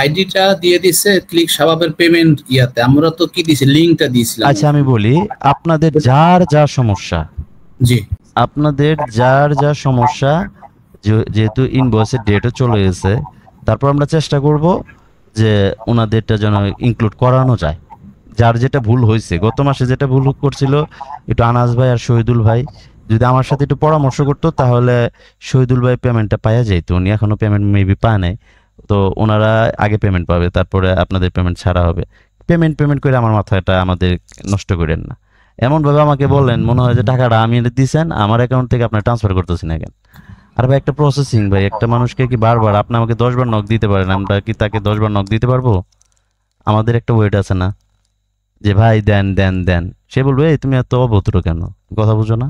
আইডিটা দিয়ে দিছে ক্লিক শাবাবের পেমেন্ট ইয়াতে। আমরা তো কি দিছি, লিংকটা দিয়েছিলাম। আচ্ছা আমি বলি, আপনাদের যার যা সমস্যা, জি আপনাদের যার যা সমস্যা, যেহেতু ইনভয়েসের ডেটও চলে গেছে, তারপর আমরা চেষ্টা করব যে ওনাদেরটা যেন ইনক্লুড করানো যায়। যার যেটা ভুল হয়েছে, গত মাসে যেটা ভুল করছিল একটু আনাস ভাই আর শহীদুল ভাই, যদি আমার সাথে একটু পরামর্শ করতো তাহলে শহীদুল ভাই পেমেন্টটা পাওয়া যেত। উনি এখনো পেমেন্ট মেবি পায় নাই, তো ওনারা আগে পেমেন্ট পাবে, তারপরে আপনাদের পেমেন্ট ছাড়া হবে। পেমেন্ট করে আমার মাথাটা আমাদের নষ্ট করেন না। এমনভাবে আমাকে বললেন মনে হয় যে টাকাটা আমি দিয়েছেন, আমার অ্যাকাউন্ট থেকে আপনার ট্রান্সফার করতেছি না কেন। আর ভাই একটা প্রসেসিং, ভাই একটা মানুষকে কি বারবার, আপনি আমাকে 10 বার নক দিতে পারেন, আমরা কি তাকে 10 বার নক দিতে পারবো? আমাদের একটা ওয়েট আছে না, যে ভাই দেন দেন দেন। সে বলবে এই তুমি এত অভদ্র কেন, কথা বুঝো না?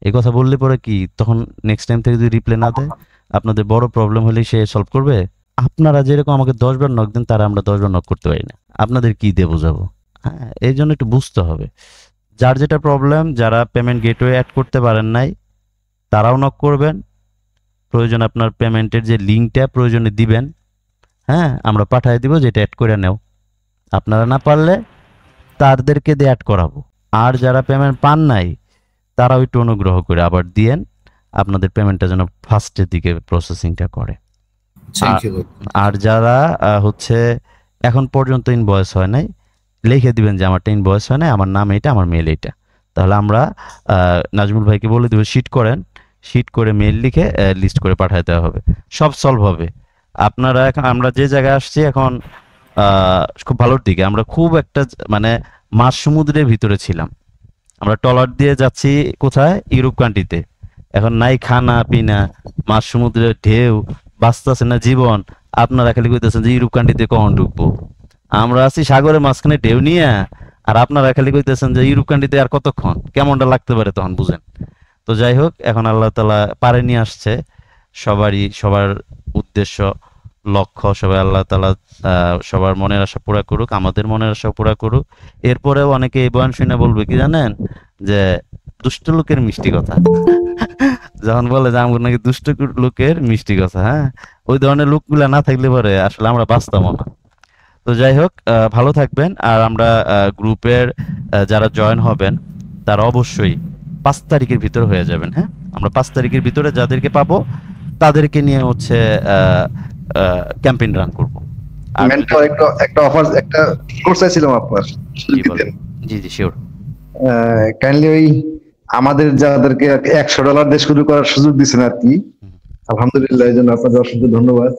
এই কথা বললে পরে কি তখন নেক্সট টাইম থেকে যদি রিপ্লাই না দেয়, আপনাদের বড় প্রবলেম হলে সে সলভ করবে? আপনারা যেরকম আমাকে 10 বার নক দেন, তারা আমরা 10 বার নক করতে পারি না, আপনাদের কি দিয়ে বোঝাবো? হ্যাঁ, এই জন্য একটু বুঝতে হবে। যার যেটা প্রবলেম, যারা পেমেন্ট গেটওয়ে অ্যাড করতে পারেন নাই তারাও নক করবেন। প্রয়োজন আপনার পেমেন্টের যে লিঙ্কটা প্রয়োজনে দিবেন, হ্যাঁ আমরা পাঠিয়ে দিব, যেটা অ্যাড করে নেও। আপনারা না পারলে তাদেরকে দিয়ে অ্যাড করাবো। আর যারা পেমেন্ট পান নাই তারাও একটু অনুগ্রহ করে আবার দিয়েন, আপনাদের পেমেন্টটা যেন ফার্স্টের দিকে প্রসেসিংটা করে। Thank you. আর যারা হচ্ছে এখন পর্যন্ত ইনভয়েস হয় নাই, লিখে দিবেন যে আমারটা ইনভয়েস হয় নাই, আমার নাম এটা, আমার মেল এটা। তাহলে আমরা নাজমুল ভাইকে বলে দেবো শিট করে মেল লিখে লিস্ট করে পাঠাতে দেওয়া হবে, সব সলভ হবে। আপনারা এখন, আমরা যে জায়গায় আসছি এখন খুব ভালোর দিকে, আমরা খুব একটা মানে মাঝ সমুদ্রের ভিতরে ছিলাম, আমরা ট্রলার দিয়ে যাচ্ছি কোথায়, ইউরোপ কান্ট্রিতে। এখন নাই খানা পিনা, মাঝ সমুদ্রের ঢেউ, বাঁচতেছে না জীবন। আপনারা খালি কইতেছেন যে ইউরোপ কান্ট্রিতে কখন ঢুকবো, আমরা আছি সাগরের মাঝখানে ঢেউ নিয়ে, আর আপনারা খালি কইতেছেন যে ইউরোপ কান্ট্রিতে আর কতক্ষণ, কেমনটা লাগতে পারে তখন বুঝেন। তো যাই হোক, এখন আল্লাহ তাআলা পারে নিয়ে আসছে, সবার উদ্দেশ্য লক্ষ্য, সবাই আল্লাহ তাআলা সবার মনের আশা পুরা করুক, আমাদের মনের আশা পুরা করুক। এরপরেও অনেকে এই বয়ান শুনে বলবে কি জানেন, যে দুষ্ট লোকের মিষ্টি কথা। যখন বলে যে আমার নাকি দুষ্ট লোকের মিষ্টি কথা, হ্যাঁ, ওই ধরনের লোকগুলা না থাকলে পরে আসলে আমরা বাঁচতাম না। তো যাই হোক, ভালো থাকবেন। আর আমরা গ্রুপের যারা জয়েন হবেন তারা অবশ্যই 5 তারিখের ভিতরে হয়ে যাবেন। হ্যাঁ, আমরা 5 তারিখের ভিতরে যাদেরকে পাবো তাদেরকে নিয়ে হচ্ছে ক্যাম্পেইন রান করবো। মেন্টর একটা অফার, একটা কোর্স চাইছিলাম আপনার। জি শিওর। কাইন্ডলি ওই আমাদের যাদেরকে $100 দিয়ে শুরু করার সুযোগ দিচ্ছেন আর কি, আলহামদুলিল্লাহ, এই জন্য আপনাদের অসংখ্য ধন্যবাদ।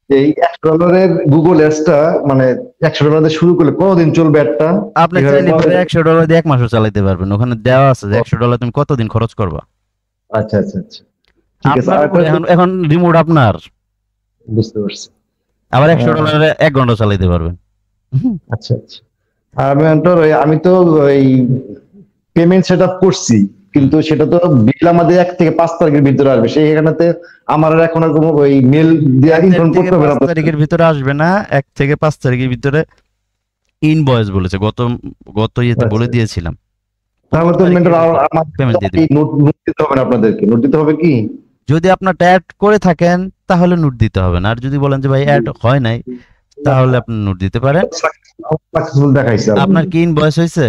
এই $100 গুগল অ্যাডসটা মানে $100 দিয়ে শুরু করলে কতদিন চলবে একটা? আপনি চাইলে $100 দিয়ে 1 মাসও চালাতে পারবেন, ওখানে দেওয়া আছে যে $100 তুমি কতদিন খরচ করবা। আচ্ছা আচ্ছা আচ্ছা, ঠিক আছে। এখন রিমোট আপনার, বুঝতে পারছি। আবার $100 1 ঘন্টা চালাতে পারবেন। আচ্ছা আচ্ছা। আর মেন্টর, আমি তো ওই পেমেন্ট সেটআপ করছি, কিন্তু সেটা তো বিল আমাদের 1 থেকে 5 তারিখের ভিতরে আসবে, সেইখানেতে আমার আর এখন আর কোনো ওই মেল দিয়ে ইনফর্ম করতে হবে না। 5 তারিখের ভিতরে আসবে না, 1 থেকে 5 তারিখের ভিতরে ইনভয়েস বলেছে, গত ইয়েতে বলে আচ্ছা। দিয়েছিলাম। তাহলে তো মেন্টর পেমেন্ট দিয়ে দিবেন। নোট দিতে হবে না আপনাদেরকে, নোট দিতে হবে কি? যদি আপনার অ্যাড করে থাকেন তাহলে নোট দিতে হবে না, আর যদি বলেন যে ভাই অ্যাড হয় নাই তাহলে আপনি নোট দিতে পারেন। সাকসেসফুল দেখাইছে। আপনার কি ইনভয়েস হয়েছে?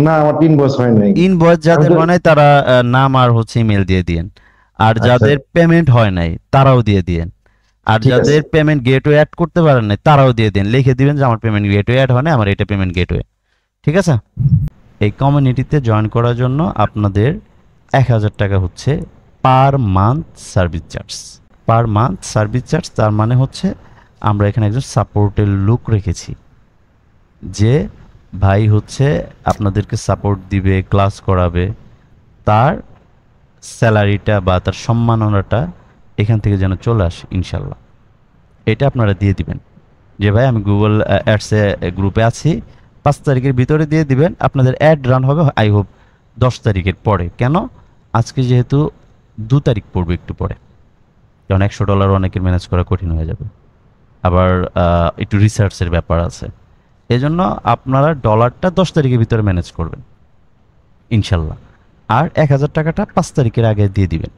না, আমার 3 বছর হয় নাই। ইনভয়েস যাদের হয় নাই তারা নাম আর হচ্ছে ইমেল দিয়ে দিয়েন, আর আচ্ছা। যাদের পেমেন্ট হয় নাই তারাও দিয়ে দিয়েন, আর ঠিক আছে। যাদের পেমেন্ট গেটওয়ে অ্যাড করতে পারেন নাই তারাও দিয়ে দেন, লিখে দিবেন যে আমার পেমেন্ট গেটওয়ে অ্যাড হয় না, আমার এটা পেমেন্ট গেটওয়ে। ঠিক আছে? এই কমিউনিটিতে জয়েন করার জন্য আপনাদের 1000 টাকা হচ্ছে per month service charge. Per month service charge, তার মানে হচ্ছে আমরা এখানে একজন সাপোর্টের লোক রেখেছি, যে ভাই হচ্ছে আপনাদেরকে সাপোর্ট দিবে, ক্লাস করাবে, তার স্যালারিটা বা তার সম্মাননাটা এখান থেকে যেন চলে আসে ইনশাল্লাহ, এটা আপনারা দিয়ে দিবেন। যে ভাই আমি গুগল অ্যাডসে গ্রুপে আছি, 5 তারিখের ভিতরে দিয়ে দিবেন। আপনাদের অ্যাড রান হবে আই হোপ 10 তারিখের পরে। কেন? আজকে যেহেতু 2 তারিখ পড়বে একটু পরে, কারণ $100 অনেকের ম্যানেজ করা কঠিন হয়ে যাবে, আবার একটু রিসার্চের ব্যাপার আছে, এজন্য আপনারা ডলারটা 10 তারিখের ভিতরে ম্যানেজ করবেন ইনশাল্লাহ। আর 1000 টাকাটা 5 তারিখের আগে দিয়ে দিবেন,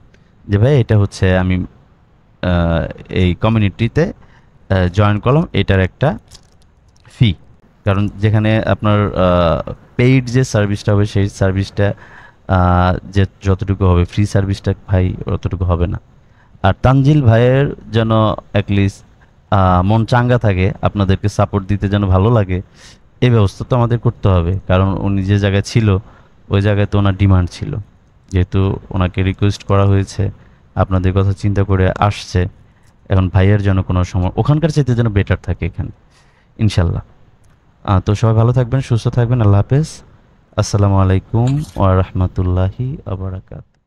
যে ভাই এটা হচ্ছে আমি এই কমিউনিটিতে জয়েন করলাম, এটার একটা ফি। কারণ যেখানে আপনার পেইড যে সার্ভিসটা হবে সেই সার্ভিসটা যে যতটুকু হবে, ফ্রি সার্ভিসটা ভাই অতটুকু হবে না। আর তানজিল ভাইয়ের যেন অ্যাটলিস্ট মন চাঙ্গা থাকে, আপনাদেরকে সাপোর্ট দিতে যেন ভালো লাগে, এই ব্যবস্থা তো আমাদের করতে হবে। কারণ উনি যে জায়গায় ছিল ওই জায়গায় তো ওনার ডিমান্ড ছিল, যেহেতু ওনাকে রিকোয়েস্ট করা হয়েছে, আপনাদের কথা চিন্তা করে আসছে, এখন ভাইয়ের যেন কোনো সময় ওখানকার চাইতে যেন বেটার থাকে এখানে ইনশাল্লাহ। তো সবাই ভালো থাকবেন, সুস্থ থাকবেন, আল্লাহ হাফেজ, আসসালামু আলাইকুম ওয়া রাহমাতুল্লাহি ওয়া বারাকাতুহু।